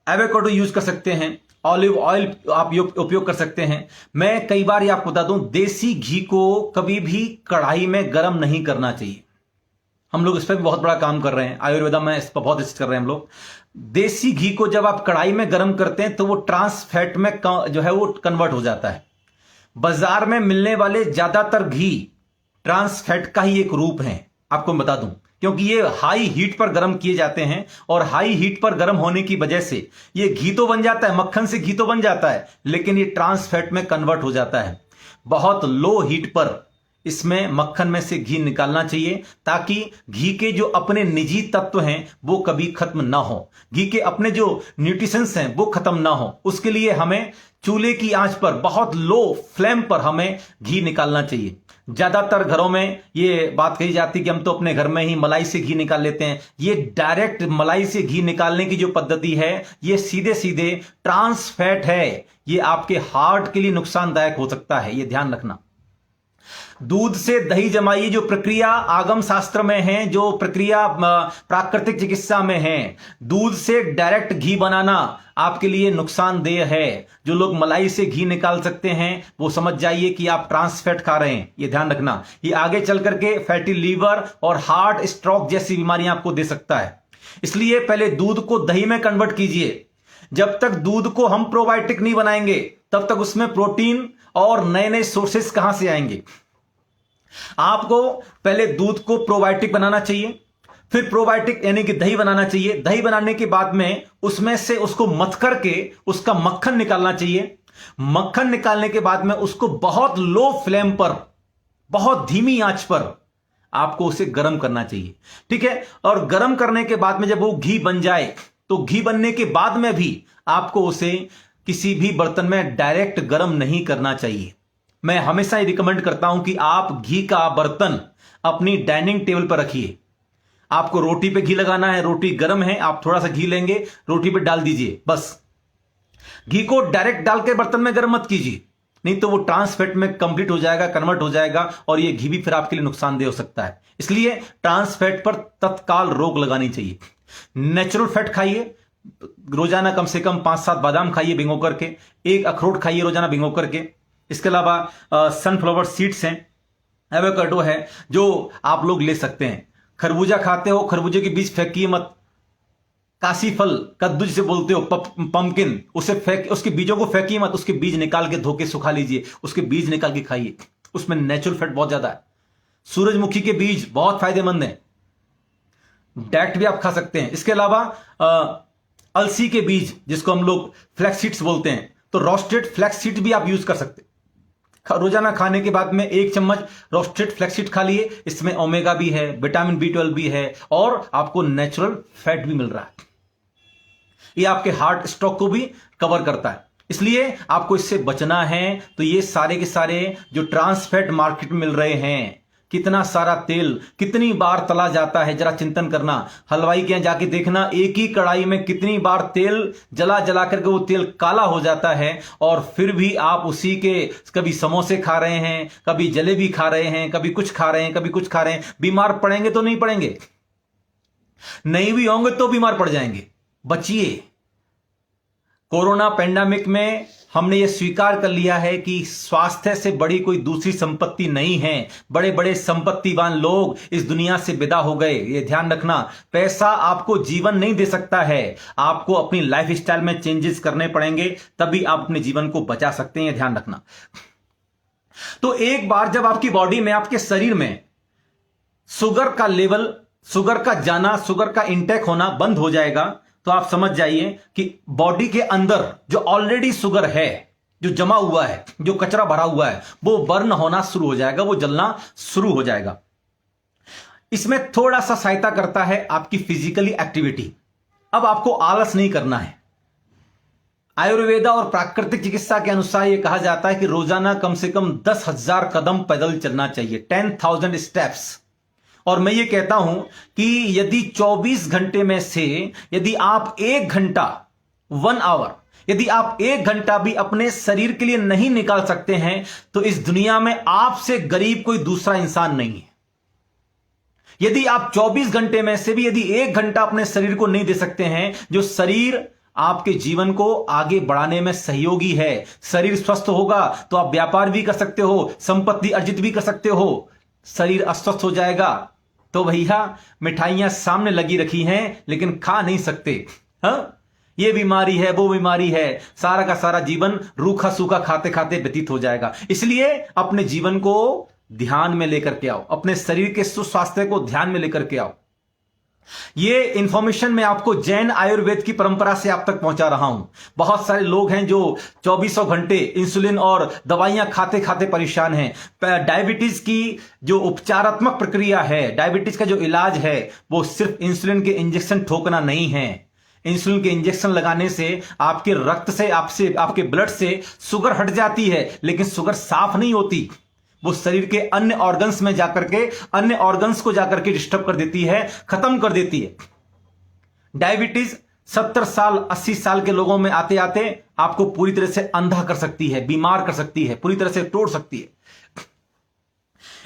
एवोकाडो यूज कर सकते हैं, ऑलिव ऑयल आप उपयोग कर सकते हैं। मैं कई बार ये आपको बता दूं, देसी घी को कभी भी कढ़ाई में गर्म नहीं करना चाहिए। हम लोग इस पर भी बहुत बड़ा काम कर रहे हैं, आयुर्वेदा में इस पर बहुत इंसिस्ट कर रहे हैं हम लोग। देसी घी को जब आप कढ़ाई में गर्म करते हैं तो वो ट्रांस फैट में जो है वो कन्वर्ट हो जाता है। बाजार में मिलने वाले ज्यादातर घी ट्रांस फैट का ही एक रूप है, आपको मैं बता दूं, क्योंकि ये हाई हीट पर गर्म किए जाते हैं, और हाई हीट पर गर्म होने की वजह से ये घी तो बन जाता है, मक्खन से घी तो बन जाता है, लेकिन ये ट्रांस फैट में कन्वर्ट हो जाता है। बहुत लो हीट पर इसमें मक्खन में से घी निकालना चाहिए, ताकि घी के जो अपने निजी तत्व हैं वो कभी खत्म ना हो, घी के अपने जो न्यूट्रिशंस हैं वो खत्म ना हो। उसके लिए हमें चूल्हे की आंच पर, बहुत लो फ्लेम पर हमें घी निकालना चाहिए। ज्यादातर घरों में ये बात कही जाती है कि हम तो अपने घर में ही मलाई से घी निकाल लेते हैं। ये डायरेक्ट मलाई से घी निकालने की जो पद्धति है, ये सीधे सीधे ट्रांस फैट है। ये आपके हार्ट के लिए नुकसानदायक हो सकता है, ये ध्यान रखना। दूध से दही जमाई जो प्रक्रिया आगम शास्त्र में है, जो प्रक्रिया प्राकृतिक चिकित्सा में है, दूध से डायरेक्ट घी बनाना आपके लिए नुकसानदेह है। जो लोग मलाई से घी निकाल सकते हैं वो समझ जाइए कि आप ट्रांस फैट खा रहे हैं, ये ध्यान रखना। ये आगे चल करके फैटी लीवर और हार्ट स्ट्रोक जैसी बीमारियां आपको दे सकता है। इसलिए पहले दूध को दही में कन्वर्ट कीजिए। जब तक दूध को हम प्रोबायोटिक नहीं बनाएंगे तब तक उसमें प्रोटीन और नए नए सोर्सेस कहां से आएंगे। आपको पहले दूध को प्रोबायोटिक बनाना चाहिए, फिर प्रोबायोटिक यानी कि दही बनाना चाहिए। दही बनाने के बाद में उसमें से उसको मथ करके उसका मक्खन निकालना चाहिए। मक्खन निकालने के बाद में उसको बहुत लो फ्लेम पर, बहुत धीमी आंच पर आपको उसे गर्म करना चाहिए। ठीक है, और गर्म करने के बाद में जब वो घी बन जाए, तो घी बनने के बाद में भी आपको उसे किसी भी बर्तन में डायरेक्ट गर्म नहीं करना चाहिए। मैं हमेशा ये रिकमेंड करता हूं कि आप घी का बर्तन अपनी डाइनिंग टेबल पर रखिए। आपको रोटी पे घी लगाना है, रोटी गर्म है, आप थोड़ा सा घी लेंगे, रोटी पे डाल दीजिए, बस। घी को डायरेक्ट डाल के बर्तन में गर्म मत कीजिए, नहीं तो वो ट्रांस फैट में कंप्लीट हो जाएगा, कन्वर्ट हो जाएगा, और ये घी भी फिर आपके लिए नुकसानदेह हो सकता है। इसलिए ट्रांस फैट पर तत्काल रोक लगानी चाहिए। नेचुरल फैट खाइए, रोजाना कम से कम 5-7 बादाम खाइए भिगो करके, एक अखरोट खाइए रोजाना भिगो करके। इसके अलावा सनफ्लावर सीड्स हैं, एवोकाडो है जो आप लोग ले सकते हैं। खरबूजा खाते हो, खरबूजे के बीज फेंकिए मत। काशी फल, कद्दू जिसे बोलते हो, पंपकिन, उसे फेंक, उसके बीजों को फेंकिए मत, उसके बीज निकाल के धो के सुखा लीजिए, उसके बीज निकाल के खाइए, उसमें नेचुरल फैट बहुत ज्यादा है। सूरजमुखी के बीज बहुत फायदेमंद है, डायरेक्ट भी आप खा सकते हैं। इसके अलावा अलसी के बीज, जिसको हम लोग फ्लैक्स सीड्स बोलते हैं, तो रोस्टेड फ्लैक्स सीड भी आप यूज कर सकते हैं। रोजाना खाने के बाद में 1 चम्मच रोस्टेड फ्लैक्ससीड खा लिए, इसमें ओमेगा भी है, विटामिन B12 भी है, और आपको नेचुरल फैट भी मिल रहा है। ये आपके हार्ट स्ट्रोक को भी कवर करता है, इसलिए आपको इससे बचना है। तो ये सारे के सारे जो ट्रांस फैट मार्केट में मिल रहे हैं, कितना सारा तेल कितनी बार तला जाता है, जरा चिंतन करना। हलवाई के यहां जाके देखना, एक ही कढ़ाई में कितनी बार तेल जला जला करके वो तेल काला हो जाता है, और फिर भी आप उसी के कभी समोसे खा रहे हैं, कभी जलेबी खा रहे हैं, कभी कुछ खा रहे हैं, कभी कुछ खा रहे हैं। बीमार पड़ेंगे तो नहीं पड़ेंगे, नहीं भी होंगे तो बीमार पड़ जाएंगे। बचिए। कोरोना पेंडेमिक में हमने ये स्वीकार कर लिया है कि स्वास्थ्य से बड़ी कोई दूसरी संपत्ति नहीं है। बड़े बड़े संपत्तिवान लोग इस दुनिया से विदा हो गए, ये ध्यान रखना। पैसा आपको जीवन नहीं दे सकता है, आपको अपनी लाइफस्टाइल में चेंजेस करने पड़ेंगे, तभी आप अपने जीवन को बचा सकते हैं, ध्यान रखना। तो एक बार जब आपकी बॉडी में, आपके शरीर में शुगर का लेवल, शुगर का जाना, शुगर का इंटेक होना बंद हो जाएगा, तो आप समझ जाइए कि बॉडी के अंदर जो ऑलरेडी शुगर है, जो जमा हुआ है, जो कचरा भरा हुआ है, वो बर्न होना शुरू हो जाएगा, वो जलना शुरू हो जाएगा। इसमें थोड़ा सा सहायता करता है आपकी फिजिकली एक्टिविटी। अब आपको आलस नहीं करना है। आयुर्वेदा और प्राकृतिक चिकित्सा के अनुसार यह कहा जाता है कि रोजाना कम से कम 10,000 कदम पैदल चलना चाहिए, 10,000 स्टेप्स। और मैं ये कहता हूं कि यदि 24 घंटे में से यदि आप 1 घंटा, 1 आवर, यदि आप 1 घंटा भी अपने शरीर के लिए नहीं निकाल सकते हैं, तो इस दुनिया में आपसे गरीब कोई दूसरा इंसान नहीं है। यदि आप 24 घंटे में से भी यदि 1 घंटा अपने शरीर को नहीं दे सकते हैं, जो शरीर आपके जीवन को आगे बढ़ाने में सहयोगी है, शरीर स्वस्थ होगा तो आप व्यापार भी कर सकते हो, संपत्ति अर्जित भी कर सकते हो। शरीर अस्वस्थ हो जाएगा तो भैया मिठाइयां सामने लगी रखी हैं लेकिन खा नहीं सकते। ये बीमारी है, वो बीमारी है, सारा का सारा जीवन रूखा सूखा खाते खाते व्यतीत हो जाएगा। इसलिए अपने जीवन को ध्यान में लेकर के आओ, अपने शरीर के सुस्वास्थ्य को ध्यान में लेकर के आओ। ये इंफॉर्मेशन मैं आपको जैन आयुर्वेद की परंपरा से आप तक पहुंचा रहा हूं। बहुत सारे लोग हैं जो 24 घंटे इंसुलिन और दवाइयां खाते खाते परेशान हैं। डायबिटीज की जो उपचारात्मक प्रक्रिया है, डायबिटीज का जो इलाज है, वो सिर्फ इंसुलिन के इंजेक्शन ठोकना नहीं है। इंसुलिन के इंजेक्शन लगाने से आपके रक्त से, आपके ब्लड से शुगर हट जाती है, लेकिन शुगर साफ नहीं होती। वो शरीर के अन्य ऑर्गन्स में जाकर के, अन्य ऑर्गन्स को जाकर के डिस्टर्ब कर देती है, खत्म कर देती है। डायबिटीज 70 साल 80 साल के लोगों में आते आते आपको पूरी तरह से अंधा कर सकती है, बीमार कर सकती है, पूरी तरह से तोड़ सकती है।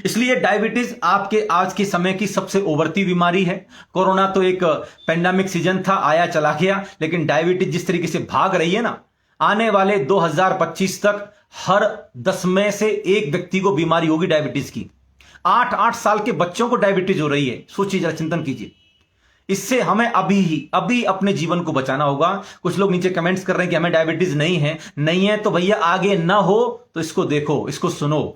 इसलिए डायबिटीज आपके आज के समय की सबसे उभरती बीमारी है। कोरोना तो एक पेंडेमिक सीजन था, आया चला गया, लेकिन डायबिटीज जिस तरीके से भाग रही है ना, आने वाले 2025 तक हर 10 में से 1 व्यक्ति को बीमारी होगी डायबिटीज की। 8-8 साल के बच्चों को डायबिटीज हो रही है। सोचिए, जरा चिंतन कीजिए। इससे हमें अभी अपने जीवन को बचाना होगा। कुछ लोग नीचे कमेंट्स कर रहे हैं कि हमें डायबिटीज नहीं है। नहीं है तो भैया आगे ना हो तो इसको देखो, इसको सुनो।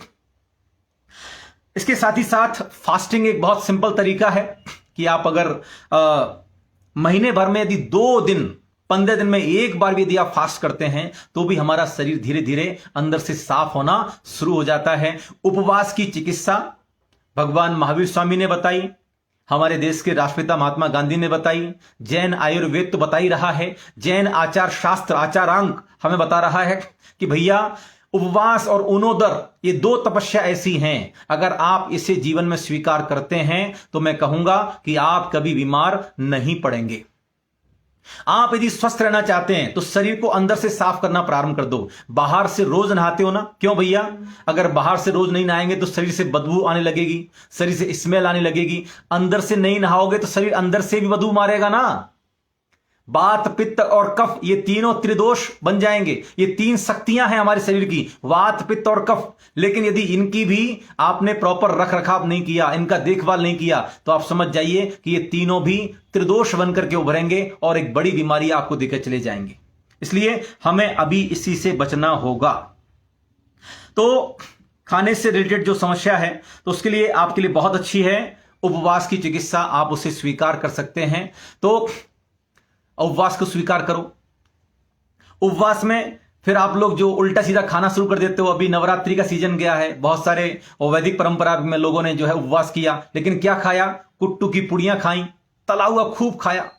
इसके साथ ही साथ फास्टिंग एक बहुत सिंपल तरीका है कि आप अगर महीने भर में यदि 2 दिन, 15 दिन में 1 बार भी यदि आप फास्ट करते हैं तो भी हमारा शरीर धीरे धीरे अंदर से साफ होना शुरू हो जाता है। उपवास की चिकित्सा भगवान महावीर स्वामी ने बताई, हमारे देश के राष्ट्रपिता महात्मा गांधी ने बताई, जैन आयुर्वेद तो बता ही रहा है, जैन आचार शास्त्र, आचारांक हमें बता रहा है कि भैया उपवास और उनोदर, ये 2 तपस्या ऐसी हैं, अगर आप इसे जीवन में स्वीकार करते हैं तो मैं कहूंगा कि आप कभी बीमार नहीं पड़ेंगे। आप यदि स्वस्थ रहना चाहते हैं तो शरीर को अंदर से साफ करना प्रारंभ कर दो। बाहर से रोज नहाते हो ना, क्यों भैया? अगर बाहर से रोज नहीं नहाएंगे तो शरीर से बदबू आने लगेगी, शरीर से स्मेल आने लगेगी। अंदर से नहीं नहाओगे तो शरीर अंदर से भी बदबू मारेगा ना। वात, पित्त और कफ, ये तीनों त्रिदोष बन जाएंगे। ये 3 शक्तियां हैं हमारे शरीर की, वात, पित्त और कफ। लेकिन यदि इनकी भी आपने प्रॉपर रख रखाव नहीं किया, इनका देखभाल नहीं किया, तो आप समझ जाइए कि ये तीनों भी त्रिदोष बनकर के उभरेंगे और एक बड़ी बीमारी आपको देकर चले जाएंगे। इसलिए हमें अभी इसी से बचना होगा। तो खाने से रिलेटेड जो समस्या है तो उसके लिए आपके लिए बहुत अच्छी है उपवास की चिकित्सा, आप उसे स्वीकार कर सकते हैं। तो उपवास को स्वीकार करो। उपवास में फिर आप लोग जो उल्टा सीधा खाना शुरू कर देते हो, अभी नवरात्रि का सीजन गया है, बहुत सारे वैदिक परंपरा में लोगों ने जो है उपवास किया, लेकिन क्या खाया? कुट्टू की पुड़ियां खाई, तला हुआ खूब खाया,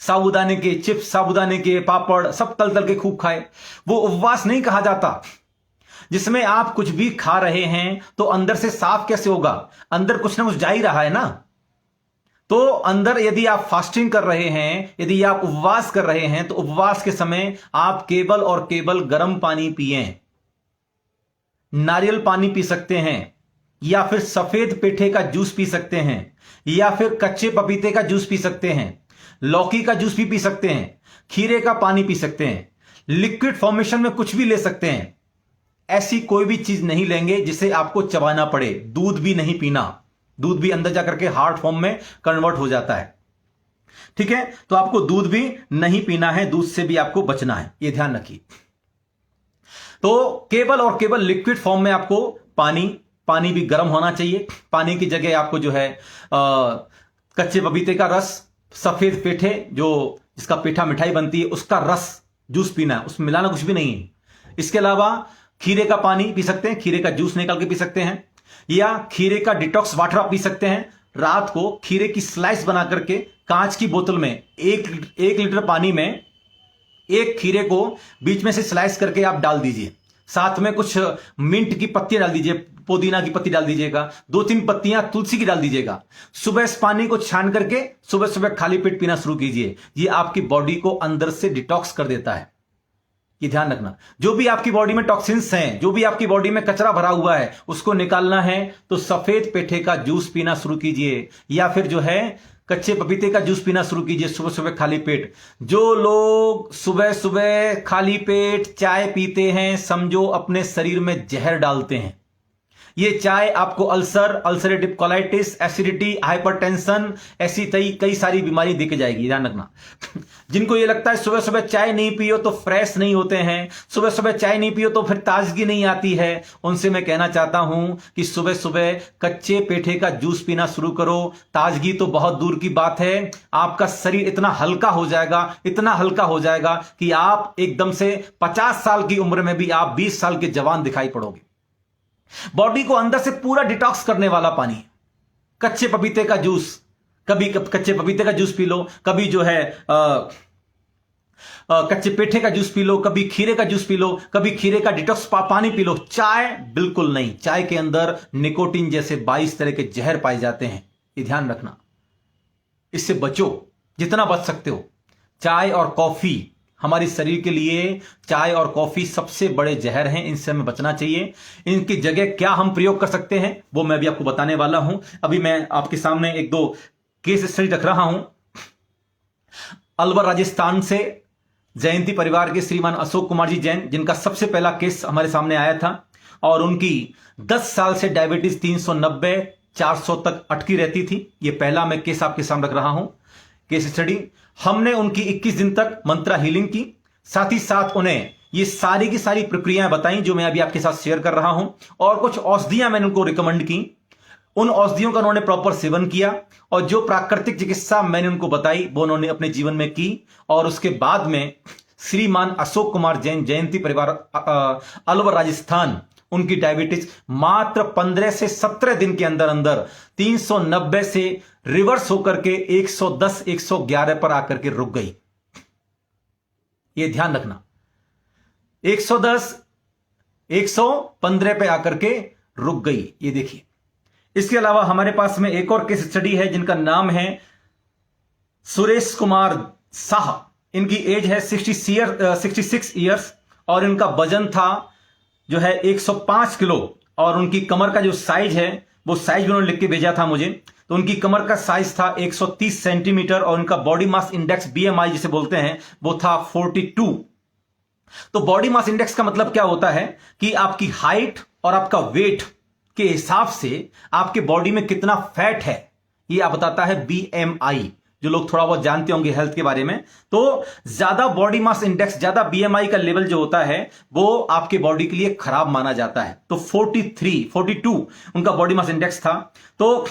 साबूदाने के चिप्स, साबूदाने के पापड़, सब तल तल के खूब खाए। वो उपवास नहीं कहा जाता। जिसमें आप कुछ भी खा रहे हैं तो अंदर से साफ कैसे होगा? अंदर कुछ ना कुछ जा ही रहा है ना। तो अंदर यदि आप फास्टिंग कर रहे हैं, यदि आप उपवास कर रहे हैं, तो उपवास के समय आप केवल और केवल गर्म पानी पिए, नारियल पानी पी सकते हैं, या फिर सफेद पेठे का जूस पी सकते हैं, या फिर कच्चे पपीते का जूस पी सकते हैं, लौकी का जूस भी पी सकते हैं, खीरे का पानी पी सकते हैं, लिक्विड फॉर्मेशन में कुछ भी ले सकते हैं। ऐसी कोई भी चीज नहीं लेंगे जिसे आपको चबाना पड़े। दूध भी नहीं पीना, दूध भी अंदर जाकर के हार्ड फॉर्म में कन्वर्ट हो जाता है, ठीक है। तो आपको दूध भी नहीं पीना है, दूध से भी आपको बचना है, यह ध्यान रखिए। तो केवल और केवल लिक्विड फॉर्म में आपको पानी भी गर्म होना चाहिए। पानी की जगह आपको जो है कच्चे पपीते का रस, सफेद पेठे जिसका पेठा मिठाई बनती है उसका रस जूस पीना है, उसमें मिलाना कुछ भी नहीं है। इसके अलावा खीरे का पानी पी सकते हैं, खीरे का जूस निकाल के पी सकते हैं, या खीरे का डिटॉक्स वाटर आप पी सकते हैं। रात को खीरे की स्लाइस बना करके कांच की बोतल में एक लीटर पानी में एक खीरे को बीच में से स्लाइस करके आप डाल दीजिए, साथ में कुछ मिंट की पत्तियां डाल दीजिए, पुदीना की पत्ती डाल दीजिएगा, 2-3 पत्तियां तुलसी की डाल दीजिएगा। सुबह इस पानी को छान करके सुबह सुबह खाली पेट पीना शुरू कीजिए। ये आपकी बॉडी को अंदर से डिटॉक्स कर देता है। ये ध्यान रखना, जो भी आपकी बॉडी में टॉक्सिन्स हैं, जो भी आपकी बॉडी में कचरा भरा हुआ है, उसको निकालना है तो सफेद पेठे का जूस पीना शुरू कीजिए, या फिर जो है कच्चे पपीते का जूस पीना शुरू कीजिए सुबह सुबह खाली पेट। जो लोग सुबह सुबह खाली पेट चाय पीते हैं, समझो अपने शरीर में जहर डालते हैं। ये चाय आपको अल्सरेटिव कोलाइटिस, एसिडिटी, हाइपरटेंशन, ऐसी कई सारी बीमारी देके जाएगी, ध्यान रखना। जिनको ये लगता है सुबह सुबह चाय नहीं पियो तो फ्रेश नहीं होते हैं, सुबह सुबह चाय नहीं पियो तो फिर ताजगी नहीं आती है, उनसे मैं कहना चाहता हूं कि सुबह सुबह कच्चे पेठे का जूस पीना शुरू करो। ताजगी तो बहुत दूर की बात है, आपका शरीर इतना हल्का हो जाएगा कि आप एकदम से 50 साल की उम्र में भी आप 20 साल के जवान दिखाई पड़ोगे। बॉडी को अंदर से पूरा डिटॉक्स करने वाला पानी। कच्चे पपीते का जूस, कभी कच्चे पपीते का जूस पी लो, कभी जो है कच्चे पेठे का जूस पी लो, कभी खीरे का जूस पी लो, कभी खीरे का डिटॉक्स पानी पी लो। चाय बिल्कुल नहीं, चाय के अंदर निकोटीन जैसे 22 तरह के जहर पाए जाते हैं, ये ध्यान रखना। इससे बचो जितना बच सकते हो। चाय और कॉफी हमारे शरीर के लिए, चाय और कॉफी सबसे बड़े जहर हैं, इनसे हमें बचना चाहिए। इनकी जगह क्या हम प्रयोग कर सकते हैं वो मैं भी आपको बताने वाला हूं। अभी मैं आपके सामने 1-2 केस स्टडी रख रहा हूं। अलवर राजस्थान से जयंती परिवार के श्रीमान अशोक कुमार जी जैन, जिनका सबसे पहला केस हमारे सामने आया था, और उनकी 10 साल से डायबिटीज 390-400 तक अटकी रहती थी। ये पहला मैं केस आपके सामने रख रहा हूं, केस स्टडी। हमने उनकी 21 दिन तक मंत्रा हीलिंग की, साथ ही साथ उन्हें ये सारी की सारी प्रक्रियाएं बताई जो मैं अभी आपके साथ शेयर कर रहा हूं, और कुछ औषधियां मैंने उनको रिकमेंड की। उन औषधियों का उन्होंने प्रॉपर सेवन किया, और जो प्राकृतिक चिकित्सा मैंने उनको बताई वो उन्होंने अपने जीवन में की। और उसके बाद में श्रीमान अशोक कुमार जैन, जयंती परिवार, अलवर राजस्थान, उनकी डायबिटीज मात्र 15 से 17 दिन के अंदर अंदर 390 से रिवर्स होकर के 110-111 पर आकर के रुक गई। यह ध्यान रखना, 110-115 पे आकर के रुक गई, ये देखिए। इसके अलावा हमारे पास में एक और केस स्टडी है जिनका नाम है सुरेश कुमार शाह। इनकी एज है 66 ईयर्स, और इनका वजन था जो है 105 किलो, और उनकी कमर का जो साइज है वो साइज उन्होंने लिख के भेजा था मुझे। तो उनकी कमर का साइज था 130 सेंटीमीटर, और उनका बॉडी मास इंडेक्स BMI जिसे बोलते हैं वो था 42। तो बॉडी मास इंडेक्स का मतलब क्या होता है कि आपकी हाइट और आपका वेट के हिसाब से आपके बॉडी में कितना फैट है, ये आप बताता है BMI। जो लोग थोड़ा बहुत जानते होंगे हेल्थ के बारे में, तो ज्यादा बॉडी मास इंडेक्स, ज्यादा BMI का लेवल जो होता है वो आपके बॉडी के लिए खराब माना जाता है। तो 42 उनका बॉडी मास इंडेक्स था। तो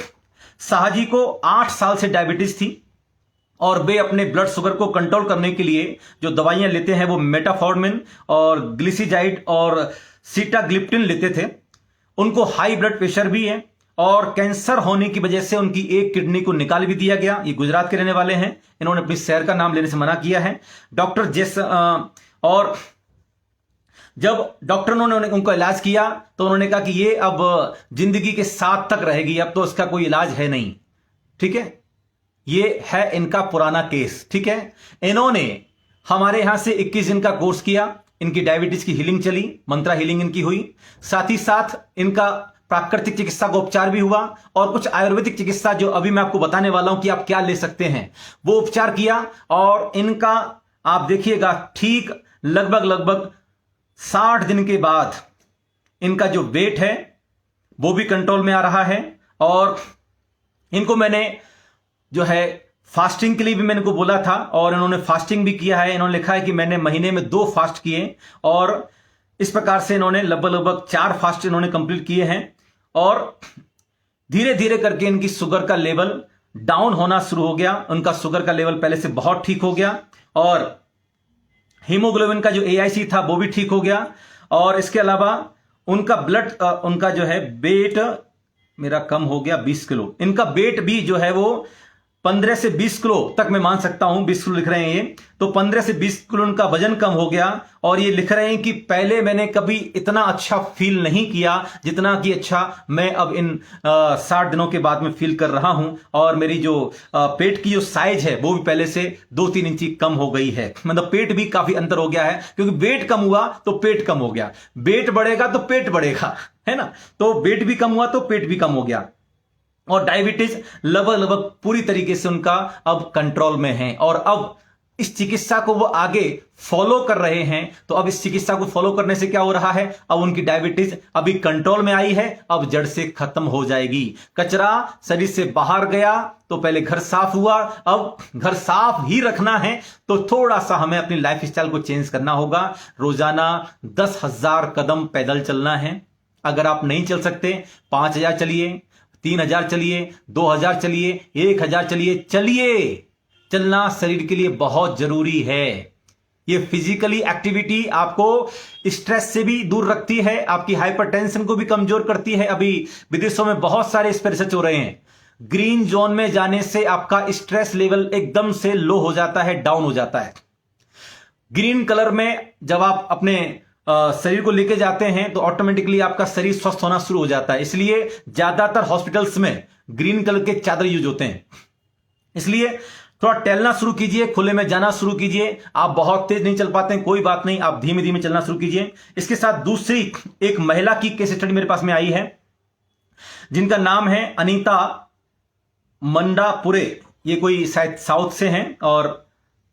शाहजी को 8 साल से डायबिटीज थी, और वे अपने ब्लड शुगर को कंट्रोल करने के लिए जो दवाइयां लेते हैं वो मेटाफॉर्मिन और ग्लिसिजाइड और सीटाग्लिप्टिन लेते थे। उनको हाई ब्लड प्रेशर भी है, और कैंसर होने की वजह से उनकी एक किडनी को निकाल भी दिया गया। ये गुजरात के रहने वाले हैं, इन्होंने अपनी शहर का नाम लेने से मना किया है। डॉक्टर जब डॉक्टर ने उनको इलाज किया तो उन्होंने कहा कि ये अब जिंदगी के साथ तक रहेगी, अब तो इसका कोई इलाज है नहीं। ठीक है, ये है इनका पुराना केस। ठीक है, इन्होंने हमारे यहां से 21 दिन का कोर्स किया, इनकी डायबिटीज की हीलिंग चली, मंत्रा हीलिंग इनकी हुई, साथ ही साथ इनका प्राकृतिक चिकित्सा का उपचार भी हुआ और कुछ आयुर्वेदिक चिकित्सा जो अभी मैं आपको बताने वाला हूं कि आप क्या ले सकते हैं, वो उपचार किया। और इनका आप देखिएगा ठीक लगभग 60 दिन के बाद इनका जो वेट है वो भी कंट्रोल में आ रहा है। और इनको मैंने जो है फास्टिंग के लिए भी मैंने इनको बोला था और इन्होंने फास्टिंग भी किया है। इन्होंने लिखा है कि मैंने महीने में 2 फास्ट किए और इस प्रकार से इन्होंने लगभग 4 फास्ट इन्होंने कंप्लीट किए हैं। और धीरे धीरे करके इनकी शुगर का लेवल डाउन होना शुरू हो गया, उनका शुगर का लेवल पहले से बहुत ठीक हो गया और हीमोग्लोबिन का जो AIC था वो भी ठीक हो गया। और इसके अलावा उनका ब्लड उनका जो है वेट मेरा कम हो गया 20 किलो। इनका वेट भी जो है वो 15 से 20 किलो तक मैं मान सकता हूं, 20 किलो लिख रहे हैं ये, तो 15 से 20 किलो उनका वजन कम हो गया। और ये लिख रहे हैं कि पहले मैंने कभी इतना अच्छा फील नहीं किया जितना कि अच्छा मैं अब इन 60 दिनों के बाद में फील कर रहा हूं। और मेरी जो पेट की जो साइज है वो भी पहले से 2-3 इंची कम हो गई है, मतलब पेट भी काफी अंतर हो गया है, क्योंकि वेट कम हुआ तो पेट कम हो गया, वेट बढ़ेगा तो पेट बढ़ेगा, है ना। तो वेट भी कम हुआ तो पेट भी कम हो गया। और डायबिटीज लगभग पूरी तरीके से उनका अब कंट्रोल में है। और अब इस चिकित्सा को वो आगे फॉलो कर रहे हैं। तो अब इस चिकित्सा को फॉलो करने से क्या हो रहा है, अब उनकी डायबिटीज अभी कंट्रोल में आई है, अब जड़ से खत्म हो जाएगी। कचरा शरीर से बाहर गया तो पहले घर साफ हुआ, अब घर साफ ही रखना है तो थोड़ा सा हमें अपनी लाइफ स्टाइल को चेंज करना होगा। रोजाना 10,000 कदम पैदल चलना है। अगर आप नहीं चल सकते 5,000 चलिए, 3,000 चलिए, 2,000 चलिए, 1,000 चलिए, चलिए। चलना शरीर के लिए बहुत जरूरी है। ये फिजिकली एक्टिविटी आपको स्ट्रेस से भी दूर रखती है, आपकी हाइपरटेंशन को भी कमजोर करती है। अभी विदेशों में बहुत सारे इस पर रिसर्च हो रहे हैं। ग्रीन जोन में जाने से आपका स्ट्रेस लेवल एकदम से लो हो जाता है, डाउन हो जाता है। ग्रीन कलर में जब आप अपने शरीर को लेके जाते हैं तो ऑटोमेटिकली आपका शरीर स्वस्थ होना शुरू हो जाता है। इसलिए ज्यादातर हॉस्पिटल्स में ग्रीन कलर के चादर यूज होते हैं। इसलिए थोड़ा टहलना शुरू कीजिए, खुले में जाना शुरू कीजिए। आप बहुत तेज नहीं चल पाते हैं, कोई बात नहीं, आप धीमे धीमे चलना शुरू कीजिए। इसके साथ दूसरी एक महिला की केस स्टडी मेरे पास में आई है, जिनका नाम है अनीता मंडापुरे। ये कोई शायद साउथ से हैं और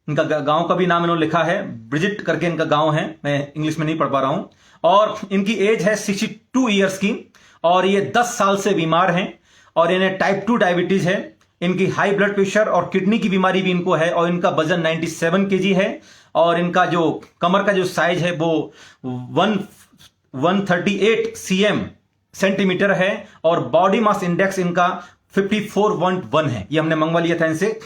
इनका गांव का भी नाम इन्होंने लिखा है, ब्रिजिट करके इनका गांव है, मैं इंग्लिश में नहीं पढ़ पा रहा हूं। और इनकी एज है 62 ईयर्स की और ये 10 साल से बीमार हैं और इन्हें टाइप 2 डायबिटीज है। इनकी हाई ब्लड प्रेशर और किडनी की बीमारी भी इनको है और इनका वजन 97 kg है और इनका जो कमर का जो साइज है वो 138 सेंटीमीटर है और बॉडी मास इंडेक्स इनका 54.1 है। ये हमने मंगवा लिया था इनसे।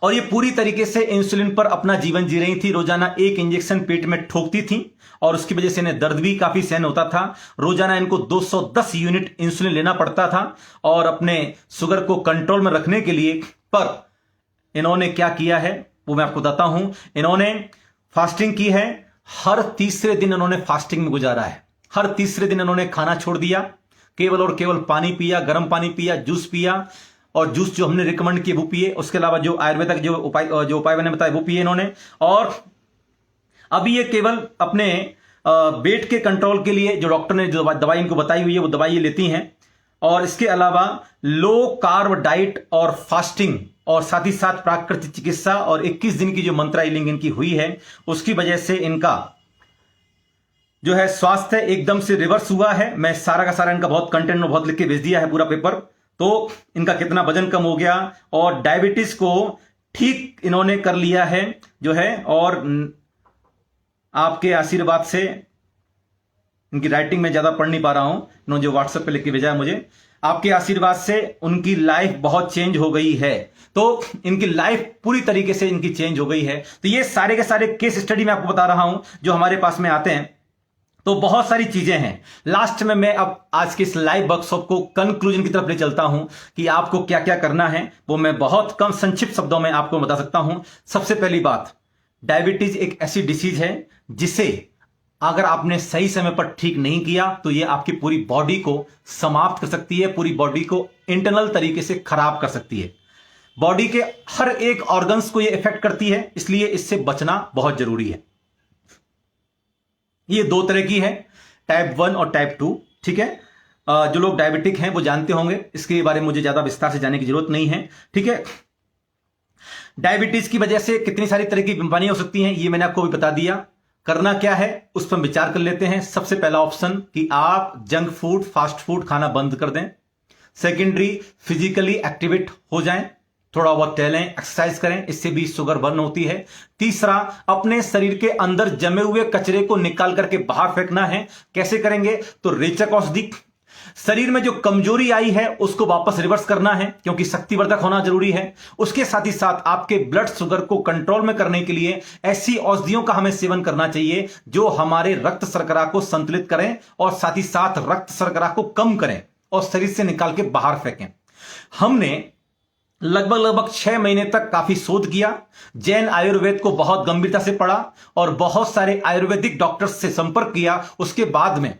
और ये पूरी तरीके से इंसुलिन पर अपना जीवन जी रही थी। रोजाना 1 इंजेक्शन पेट में ठोकती थी और उसकी वजह से इन्हें दर्द भी काफी सहन होता था। रोजाना इनको 210 यूनिट इंसुलिन लेना पड़ता था और अपने शुगर को कंट्रोल में रखने के लिए। पर इन्होंने क्या किया है वो मैं आपको बताता हूं। इन्होंने फास्टिंग की है, हर तीसरे दिन इन्होंने फास्टिंग में गुजारा है। हर तीसरे दिन इन्होंने खाना छोड़ दिया, केवल और केवल पानी पिया, गर्म पानी पिया, जूस पिया और जूस जो हमने रिकमेंड किए वो पिए। उसके अलावा जो आयुर्वेदिक जो उपाय मैंने बताया वो पिए इन्होंने। और अभी ये केवल अपने वेट के कंट्रोल के लिए जो डॉक्टर ने जो दवाई इनको बताई हुई है वो दवाई ये लेती हैं। और इसके अलावा लो कार्ब डाइट और फास्टिंग और साथ ही साथ प्राकृतिक चिकित्सा और 21 दिन की जो मंत्रा हीलिंग इनकी हुई है उसकी वजह से इनका जो है स्वास्थ्य एकदम से रिवर्स हुआ है। मैं सारा का सारा इनका बहुत कंटेंट में बहुत लिख के भेज दिया है पूरा पेपर। तो इनका कितना वजन कम हो गया और डायबिटीज को ठीक इन्होंने कर लिया है जो है। और आपके आशीर्वाद से, इनकी राइटिंग में ज्यादा पढ़ नहीं पा रहा हूं, इन्होंने जो व्हाट्सएप पे लिख के भेजा है मुझे, आपके आशीर्वाद से उनकी लाइफ बहुत चेंज हो गई है। तो इनकी लाइफ पूरी तरीके से इनकी चेंज हो गई है। तो ये सारे के सारे केस स्टडी मैं आपको बता रहा हूं जो हमारे पास में आते हैं। तो बहुत सारी चीजें हैं। लास्ट में मैं अब आज के इस लाइव वर्कशॉप को कंक्लूजन की तरफ ले चलता हूं कि आपको क्या क्या करना है, वो मैं बहुत कम संक्षिप्त शब्दों में आपको बता सकता हूं। सबसे पहली बात, डायबिटीज एक ऐसी डिसीज है जिसे अगर आपने सही समय पर ठीक नहीं किया तो यह आपकी पूरी बॉडी को समाप्त कर सकती है, पूरी बॉडी को इंटरनल तरीके से खराब कर सकती है। बॉडी के हर एक ऑर्गन्स को यह इफेक्ट करती है, इसलिए इससे बचना बहुत जरूरी है। ये दो तरह की है, टाइप 1 और टाइप 2। ठीक है, जो लोग डायबिटिक हैं वो जानते होंगे, इसके बारे में मुझे ज्यादा विस्तार से जानने की जरूरत नहीं है। ठीक है, डायबिटीज की वजह से कितनी सारी तरह की बीमारियां हो सकती हैं, ये मैंने आपको भी बता दिया। करना क्या है उस पर विचार कर लेते हैं। सबसे पहला ऑप्शन कि आप जंक फूड, फास्ट फूड खाना बंद कर दें। सेकेंडरी, फिजिकली एक्टिवेट हो जाएं, थोड़ा बहुत टहलें, एक्सरसाइज करें, इससे भी शुगर बर्न होती है। तीसरा, अपने शरीर के अंदर जमे हुए कचरे को निकाल करके बाहर फेंकना है। कैसे करेंगे? तो रेचक औषधि, शरीर में जो कमजोरी आई है उसको वापस रिवर्स करना है, क्योंकि शक्तिवर्धक होना जरूरी है। उसके साथ ही साथ आपके ब्लड शुगर को कंट्रोल में करने के लिए ऐसी औषधियों का हमें सेवन करना चाहिए जो हमारे रक्त शर्करा को संतुलित करें और साथ ही साथ रक्त शर्करा को कम करें और शरीर से निकाल के बाहर फेंकें। हमने लगभग 6 महीने तक काफी शोध किया, जैन आयुर्वेद को बहुत गंभीरता से पढ़ा और बहुत सारे आयुर्वेदिक डॉक्टर्स से संपर्क किया। उसके बाद में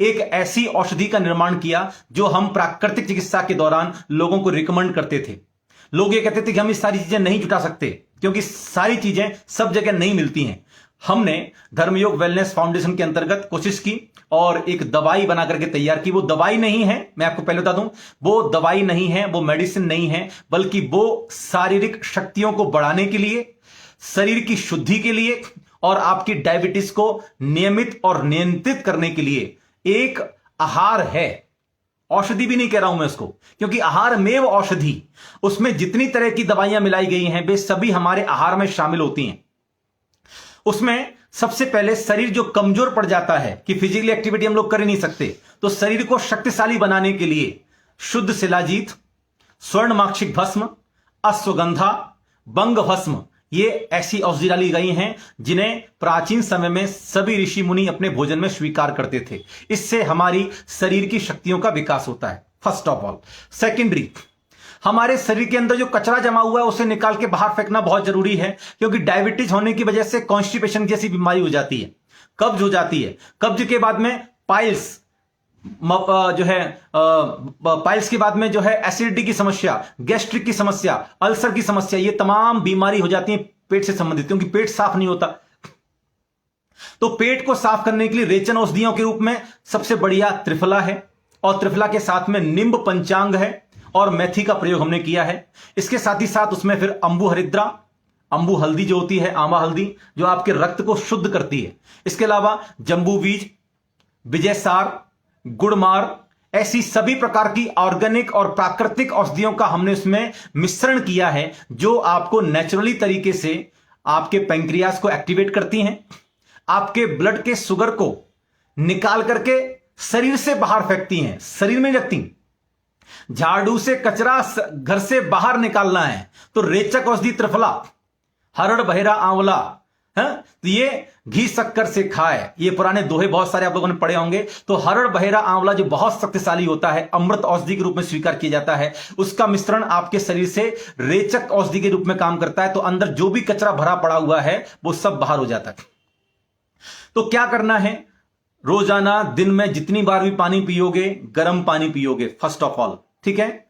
एक ऐसी औषधि का निर्माण किया जो हम प्राकृतिक चिकित्सा के दौरान लोगों को रिकमेंड करते थे। लोग ये कहते थे कि हम ये सारी चीजें नहीं जुटा सकते क्योंकि सारी चीजें सब जगह नहीं मिलती हैं। हमने धर्मयोग वेलनेस फाउंडेशन के अंतर्गत कोशिश की और एक दवाई बना करके तैयार की। वो दवाई नहीं है, मैं आपको पहले बता दूं, वो दवाई नहीं है, वो मेडिसिन नहीं है, बल्कि वो शारीरिक शक्तियों को बढ़ाने के लिए, शरीर की शुद्धि के लिए और आपकी डायबिटीज को नियमित और नियंत्रित करने के लिए एक आहार है। औषधि भी नहीं कह रहा हूं मैं उसको, क्योंकि आहार में वो औषधि, उसमें जितनी तरह की दवाइयां मिलाई गई हैं वे सभी हमारे आहार में शामिल होती हैं। उसमें सबसे पहले शरीर जो कमजोर पड़ जाता है कि फिजिकली एक्टिविटी हम लोग कर ही नहीं सकते, तो शरीर को शक्तिशाली बनाने के लिए शुद्ध शिलाजीत, स्वर्णमाक्षिक भस्म, अश्वगंधा, बंग भस्म, ये ऐसी औषधि डाली गई हैं जिन्हें प्राचीन समय में सभी ऋषि मुनि अपने भोजन में स्वीकार करते थे। इससे हमारी शरीर की शक्तियों का विकास होता है, फर्स्ट ऑफ ऑल। सेकेंडरी, हमारे शरीर के अंदर जो कचरा जमा हुआ है उसे निकाल के बाहर फेंकना बहुत जरूरी है, क्योंकि डायबिटीज होने की वजह से कॉन्स्टिपेशन जैसी बीमारी हो जाती है, कब्ज हो जाती है। कब्ज के बाद में पाइल्स जो है, पाइल्स के बाद में जो है एसिडिटी की समस्या, गैस्ट्रिक की समस्या, अल्सर की समस्या, ये तमाम बीमारी हो जाती है पेट से संबंधित, क्योंकि पेट साफ नहीं होता। तो पेट को साफ करने के लिए रेचन औषधियों के रूप में सबसे बढ़िया त्रिफला है, और त्रिफला के साथ में निंब पंचांग है और मेथी का प्रयोग हमने किया है। इसके साथ ही साथ उसमें फिर अंबु हरिद्रा, अंबु हल्दी जो होती है, आमा हल्दी, जो आपके रक्त को शुद्ध करती है। इसके अलावा जंबू बीज, विजयसार, गुड़मार, ऐसी सभी प्रकार की ऑर्गेनिक और प्राकृतिक औषधियों का हमने उसमें मिश्रण किया है जो आपको नेचुरली तरीके से आपके पैंक्रियास को एक्टिवेट करती हैं, आपके ब्लड के शुगर को निकाल करके शरीर से बाहर फेंकती हैं, शरीर में रखती। झाड़ू से कचरा घर से बाहर निकालना है तो रेचक औषधि त्रिफला, हरड़ बहेरा आंवला, तो ये घी शक्कर से खाए, ये पुराने दोहे बहुत सारे आप लोगों ने पढ़े होंगे। तो हरड़ बहेरा आंवला जो बहुत शक्तिशाली होता है, अमृत औषधि के रूप में स्वीकार किया जाता है, उसका मिश्रण आपके शरीर से रेचक औषधि के रूप में काम करता है। तो अंदर जो भी कचरा भरा पड़ा हुआ है वो सब बाहर हो जाता है। तो क्या करना है? रोजाना दिन में जितनी बार भी पानी पियोगे, गर्म पानी पियोगे, फर्स्ट ऑफ ऑल, ठीक है।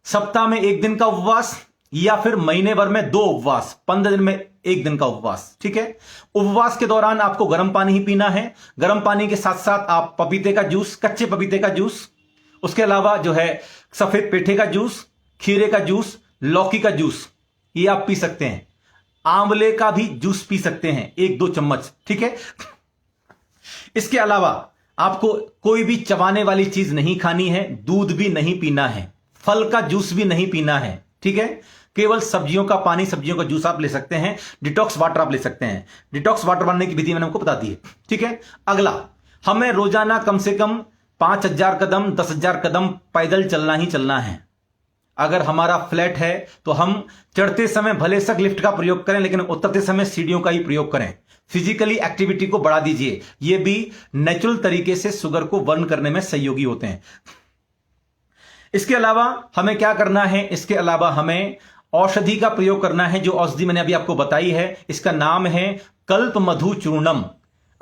सप्ताह में 1 दिन का उपवास या फिर महीने भर में 2 उपवास, 15 दिन में 1 दिन का उपवास, ठीक है। उपवास के दौरान आपको गर्म पानी ही पीना है। गर्म पानी के साथ साथ आप पपीते का जूस, कच्चे पपीते का जूस, उसके अलावा जो है सफेद पेठे का जूस, खीरे का जूस, लौकी का जूस, ये आप पी सकते हैं। आंवले का भी जूस पी सकते हैं 1-2 चम्मच, ठीक है। इसके अलावा आपको कोई भी चबाने वाली चीज नहीं खानी है, दूध भी नहीं पीना है, फल का जूस भी नहीं पीना है, ठीक है। केवल सब्जियों का पानी, सब्जियों का जूस आप ले सकते हैं, डिटॉक्स वाटर आप ले सकते हैं। डिटॉक्स वाटर बनाने की विधि मैंने आपको बता दी है, ठीक है। अगला, हमें रोजाना कम से कम 5000 कदम, 10,000 कदम पैदल चलना ही चलना है। अगर हमारा फ्लैट है तो हम चढ़ते समय भले सक लिफ्ट का प्रयोग करें, लेकिन उतरते समय सीढ़ियों का ही प्रयोग करें। फिजिकली एक्टिविटी को बढ़ा दीजिए, यह भी नेचुरल तरीके से शुगर को बर्न करने में सहयोगी होते हैं। इसके अलावा हमें क्या करना है? इसके अलावा हमें औषधि का प्रयोग करना है। जो औषधि मैंने अभी आपको बताई है, इसका नाम है कल्प मधु चूर्णम।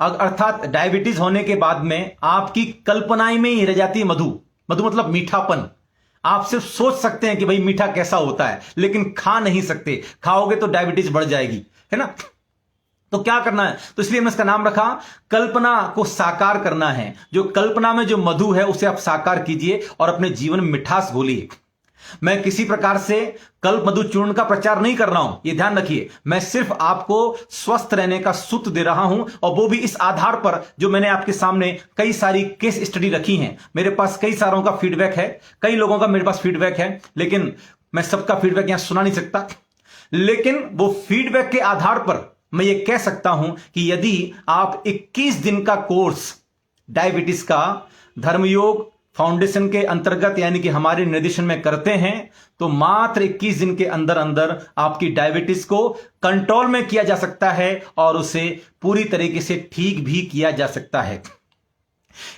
अर्थात डायबिटीज होने के बाद में आपकी कल्पनाएं में ही रह जाती है मधु। मधु मतलब मीठापन। आप सिर्फ सोच सकते हैं कि भाई मीठा कैसा होता है, लेकिन खा नहीं सकते। खाओगे तो डायबिटीज बढ़ जाएगी, है ना। तो क्या करना है, तो इसलिए हमने इसका नाम रखा कल्पना को साकार करना है। जो कल्पना में जो मधु है उसे आप साकार कीजिए और अपने जीवन में मिठास घोलिए। मैं किसी प्रकार से कल्प मधु चूर्ण का प्रचार नहीं कर रहा हूं, यह ध्यान रखिए। मैं सिर्फ आपको स्वस्थ रहने का सूत्र दे रहा हूं, और वो भी इस आधार पर जो मैंने आपके सामने कई सारी केस स्टडी रखी हैं। मेरे पास कई सारों का फीडबैक है, कई लोगों का मेरे पास फीडबैक है, लेकिन मैं सबका फीडबैक यहां सुना नहीं सकता। लेकिन वो फीडबैक के आधार पर मैं ये कह सकता हूं कि यदि आप 21 दिन का कोर्स डायबिटीज का धर्मयोग फाउंडेशन के अंतर्गत यानी कि हमारे निर्देशन में करते हैं, तो मात्र 21 दिन के अंदर अंदर आपकी डायबिटीज को कंट्रोल में किया जा सकता है और उसे पूरी तरीके से ठीक भी किया जा सकता है।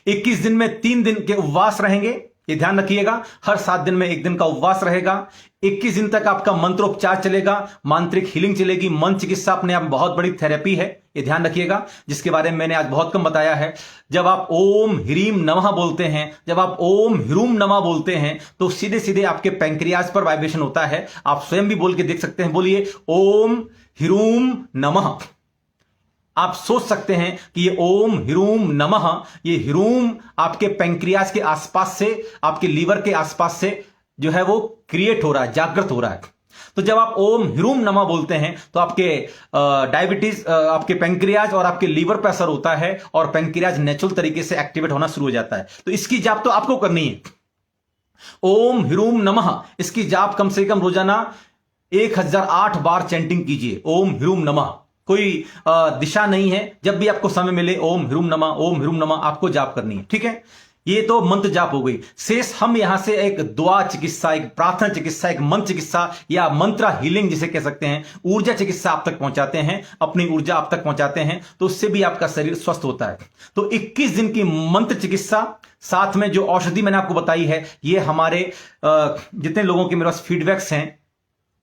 21 दिन में 3 दिन के उपवास रहेंगे, ये ध्यान रखिएगा। हर 7 दिन में 1 दिन का उपवास रहेगा। 21 दिन तक आपका मंत्रोपचार चलेगा, मांत्रिक हीलिंग चलेगी। मन चिकित्सा अपने आप बहुत बड़ी थेरेपी है, ये ध्यान रखिएगा, जिसके बारे में मैंने आज बहुत कम बताया है। जब आप ओम ह्रीम नमः बोलते हैं, जब आप ओम ह्रूम नमः बोलते हैं, तो सीधे सीधे आपके पैंक्रियाज पर वाइब्रेशन होता है। आप स्वयं भी बोल के देख सकते हैं, बोलिए ओम ह्रूम नमः। आप सोच सकते हैं कि ये ओम ह्रूम नमः, ये ह्रूम आपके पैंक्रियाज के आसपास से, आपके लीवर के आसपास से जो है वो क्रिएट हो रहा है, जागृत हो रहा है। तो जब आप ओम ह्रूम नमः बोलते हैं तो आपके डायबिटीज, आपके पैंक्रियाज और आपके लीवर पर असर होता है और पैंक्रियाज नेचुरल तरीके से एक्टिवेट होना शुरू हो जाता है। तो इसकी जाप तो आपको करनी है, ओम ह्रूम नमः। इसकी जाप कम से कम रोजाना 1008 बार चैंटिंग कीजिए, ओम ह्रूम नमः। कोई दिशा नहीं है, जब भी आपको समय मिले ओम ह्रूम नमः, ओम ह्रूम नमः आपको जाप करनी है, ठीक है। ये तो मंत्र जाप हो गई। शेष हम यहां से एक दुआ चिकित्सा, एक प्रार्थना चिकित्सा, एक मंत्र चिकित्सा या मंत्र हीलिंग जिसे कह सकते हैं, ऊर्जा चिकित्सा आप तक पहुंचाते हैं, अपनी ऊर्जा आप तक पहुंचाते हैं, तो उससे भी आपका शरीर स्वस्थ होता है। तो 21 दिन की मंत्र चिकित्सा, साथ में जो औषधि मैंने आपको बताई है, ये हमारे जितने लोगों के मेरे पास फीडबैक्स हैं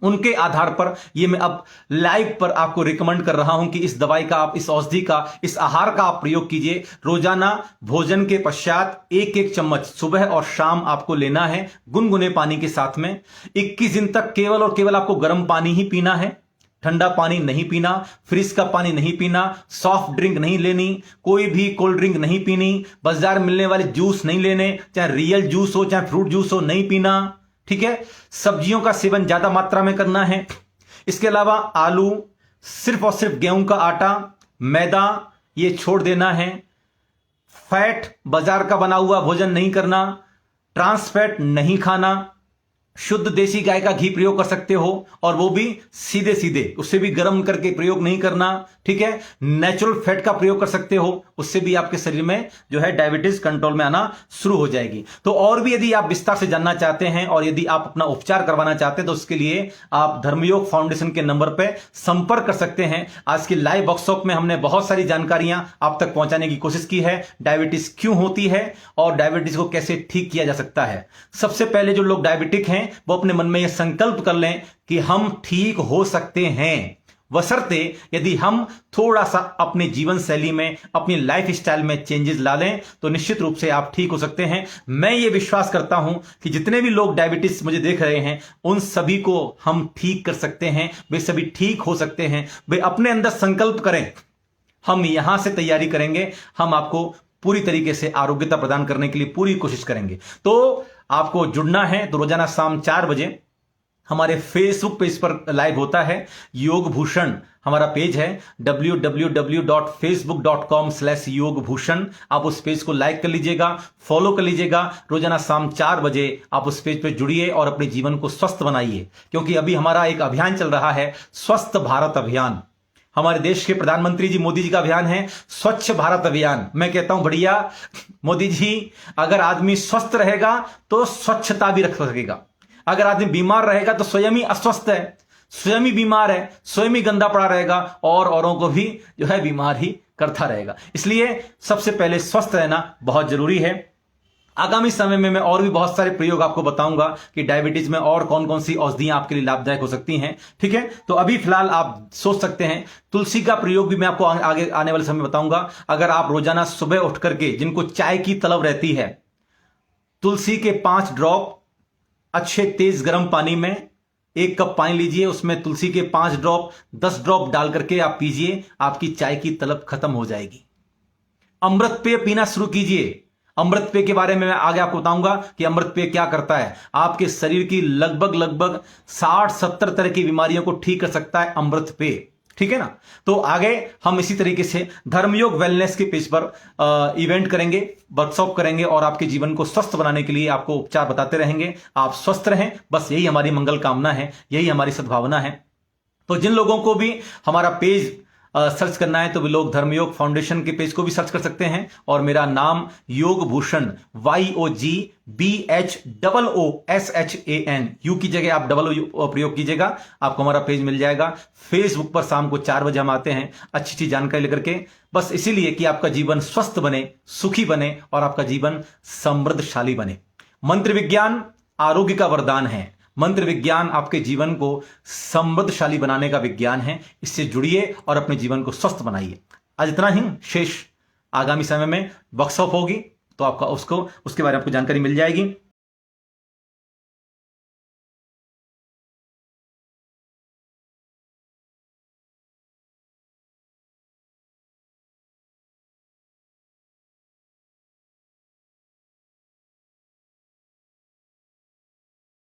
उनके आधार पर ये मैं अब लाइव पर आपको रिकमेंड कर रहा हूं कि इस दवाई का आप, इस औषधि का, इस आहार का आप प्रयोग कीजिए। रोजाना भोजन के पश्चात 1-1 चम्मच सुबह और शाम आपको लेना है, गुनगुने पानी के साथ में। 21 दिन तक केवल और केवल आपको गर्म पानी ही पीना है, ठंडा पानी नहीं पीना, फ्रिज का पानी नहीं पीना, सॉफ्ट ड्रिंक नहीं लेनी, कोई भी कोल्ड ड्रिंक नहीं पीनी, बाजार मिलने वाले जूस नहीं लेने, चाहे रियल जूस हो चाहे फ्रूट जूस हो, नहीं पीना, ठीक है। सब्जियों का सेवन ज्यादा मात्रा में करना है। इसके अलावा आलू, सिर्फ और सिर्फ गेहूं का आटा, मैदा, ये छोड़ देना है। फैट, बाजार का बना हुआ भोजन नहीं करना, ट्रांस फैट नहीं खाना, शुद्ध देसी गाय का घी प्रयोग कर सकते हो और वो भी सीधे सीधे, उससे भी गर्म करके प्रयोग नहीं करना, ठीक है। नेचुरल फैट का प्रयोग कर सकते हो, उससे भी आपके शरीर में जो है डायबिटीज कंट्रोल में आना शुरू हो जाएगी। तो और भी यदि आप विस्तार से जानना चाहते हैं और यदि आप अपना उपचार करवाना चाहते हैं तो उसके लिए आप धर्मयोग फाउंडेशन के नंबर पर संपर्क कर सकते हैं। आज की लाइव वर्कशॉप में हमने बहुत सारी जानकारियां आप तक पहुंचाने की कोशिश की है। डायबिटीज क्यों होती है और डायबिटीज को कैसे ठीक किया जा सकता है। सबसे पहले जो लोग डायबिटिक हैं वो अपने मन में यह संकल्प कर लें कि हम ठीक हो सकते हैं, बशर्ते यदि हम थोड़ा सा अपने जीवन शैली में, अपनी लाइफ स्टाइल में चेंजेस ला लें तो निश्चित रूप से आप ठीक हो सकते हैं। मैं ये विश्वास करता हूं कि जितने भी लोग डायबिटीज मुझे देख रहे हैं उन सभी को हम ठीक कर सकते हैं, वे सभी ठीक हो सकते हैं। वे अपने अंदर संकल्प करें, हम यहां से तैयारी करेंगे, हम आपको पूरी तरीके से आरोग्यता प्रदान करने के लिए पूरी कोशिश करेंगे। तो आपको जुड़ना है तो रोजाना शाम 4 बजे हमारे फेसबुक पेज पर लाइव होता है। योग भूषण हमारा पेज है, www.facebook.com/योगभूषण। आप उस पेज को लाइक कर लीजिएगा, फॉलो कर लीजिएगा। रोजाना शाम 4 बजे आप उस पेज पर जुड़िए और अपने जीवन को स्वस्थ बनाइए, क्योंकि अभी हमारा एक अभियान चल रहा है, स्वस्थ भारत अभियान। हमारे देश के प्रधानमंत्री जी मोदी जी का अभियान है स्वच्छ भारत अभियान। मैं कहता हूं बढ़िया मोदी जी, अगर आदमी स्वस्थ रहेगा तो स्वच्छता भी रख सकेगा। अगर आदमी बीमार रहेगा तो स्वयं ही अस्वस्थ है, स्वयं ही बीमार है, स्वयं ही गंदा पड़ा रहेगा और औरों को भी जो है बीमार ही करता रहेगा। इसलिए सबसे पहले स्वस्थ रहना बहुत जरूरी है। आगामी समय में मैं और भी बहुत सारे प्रयोग आपको बताऊंगा कि डायबिटीज में और कौन कौन सी औषधियां आपके लिए लाभदायक हो सकती हैं। ठीक है, तो अभी फिलहाल आप सोच सकते हैं तुलसी का प्रयोग भी मैं आपको आगे आने वाले समय में बताऊंगा। अगर आप रोजाना सुबह उठ करके, जिनको चाय की तलब रहती है, तुलसी के 5 ड्रॉप अच्छे तेज गर्म पानी में 1 कप पानी लीजिए, उसमें तुलसी के 5 ड्रॉप 10 ड्रॉप डाल करके आप पीजिए, आपकी चाय की तलब खत्म हो जाएगी। अमृत पेय पीना शुरू कीजिए। अमृत पेय के बारे में मैं आगे आपको बताऊंगा कि अमृत पेय क्या करता है। आपके शरीर की लगभग 60-70 तरह की बीमारियों को ठीक कर सकता है अमृत पेय। ठीक है ना। तो आगे हम इसी तरीके से धर्मयोग वेलनेस के पेज पर इवेंट करेंगे, वर्कशॉप करेंगे और आपके जीवन को स्वस्थ बनाने के लिए आपको उपचार बताते रहेंगे। आप स्वस्थ रहें, बस यही हमारी मंगल कामना है, यही हमारी सद्भावना है। तो जिन लोगों को भी हमारा पेज सर्च करना है तो वे लोग धर्मयोग फाउंडेशन के पेज को भी सर्च कर सकते हैं, और मेरा नाम योग भूषण YOGBHOOSHAN, यू की जगह आप डबल प्रयोग कीजिएगा, आपको हमारा पेज मिल जाएगा। फेसबुक पर शाम को 4 बजे हम आते हैं अच्छी अच्छी जानकारी लेकर के, बस इसीलिए कि आपका जीवन स्वस्थ बने, सुखी बने और आपका जीवन समृद्धशाली बने। मंत्र विज्ञान आरोग्य का वरदान है। मंत्र विज्ञान आपके जीवन को समृद्धशाली बनाने का विज्ञान है। इससे जुड़िए और अपने जीवन को स्वस्थ बनाइए। आज इतना ही, शेष आगामी समय में वर्कशॉप होगी तो आपका उसके बारे में आपको जानकारी मिल जाएगी।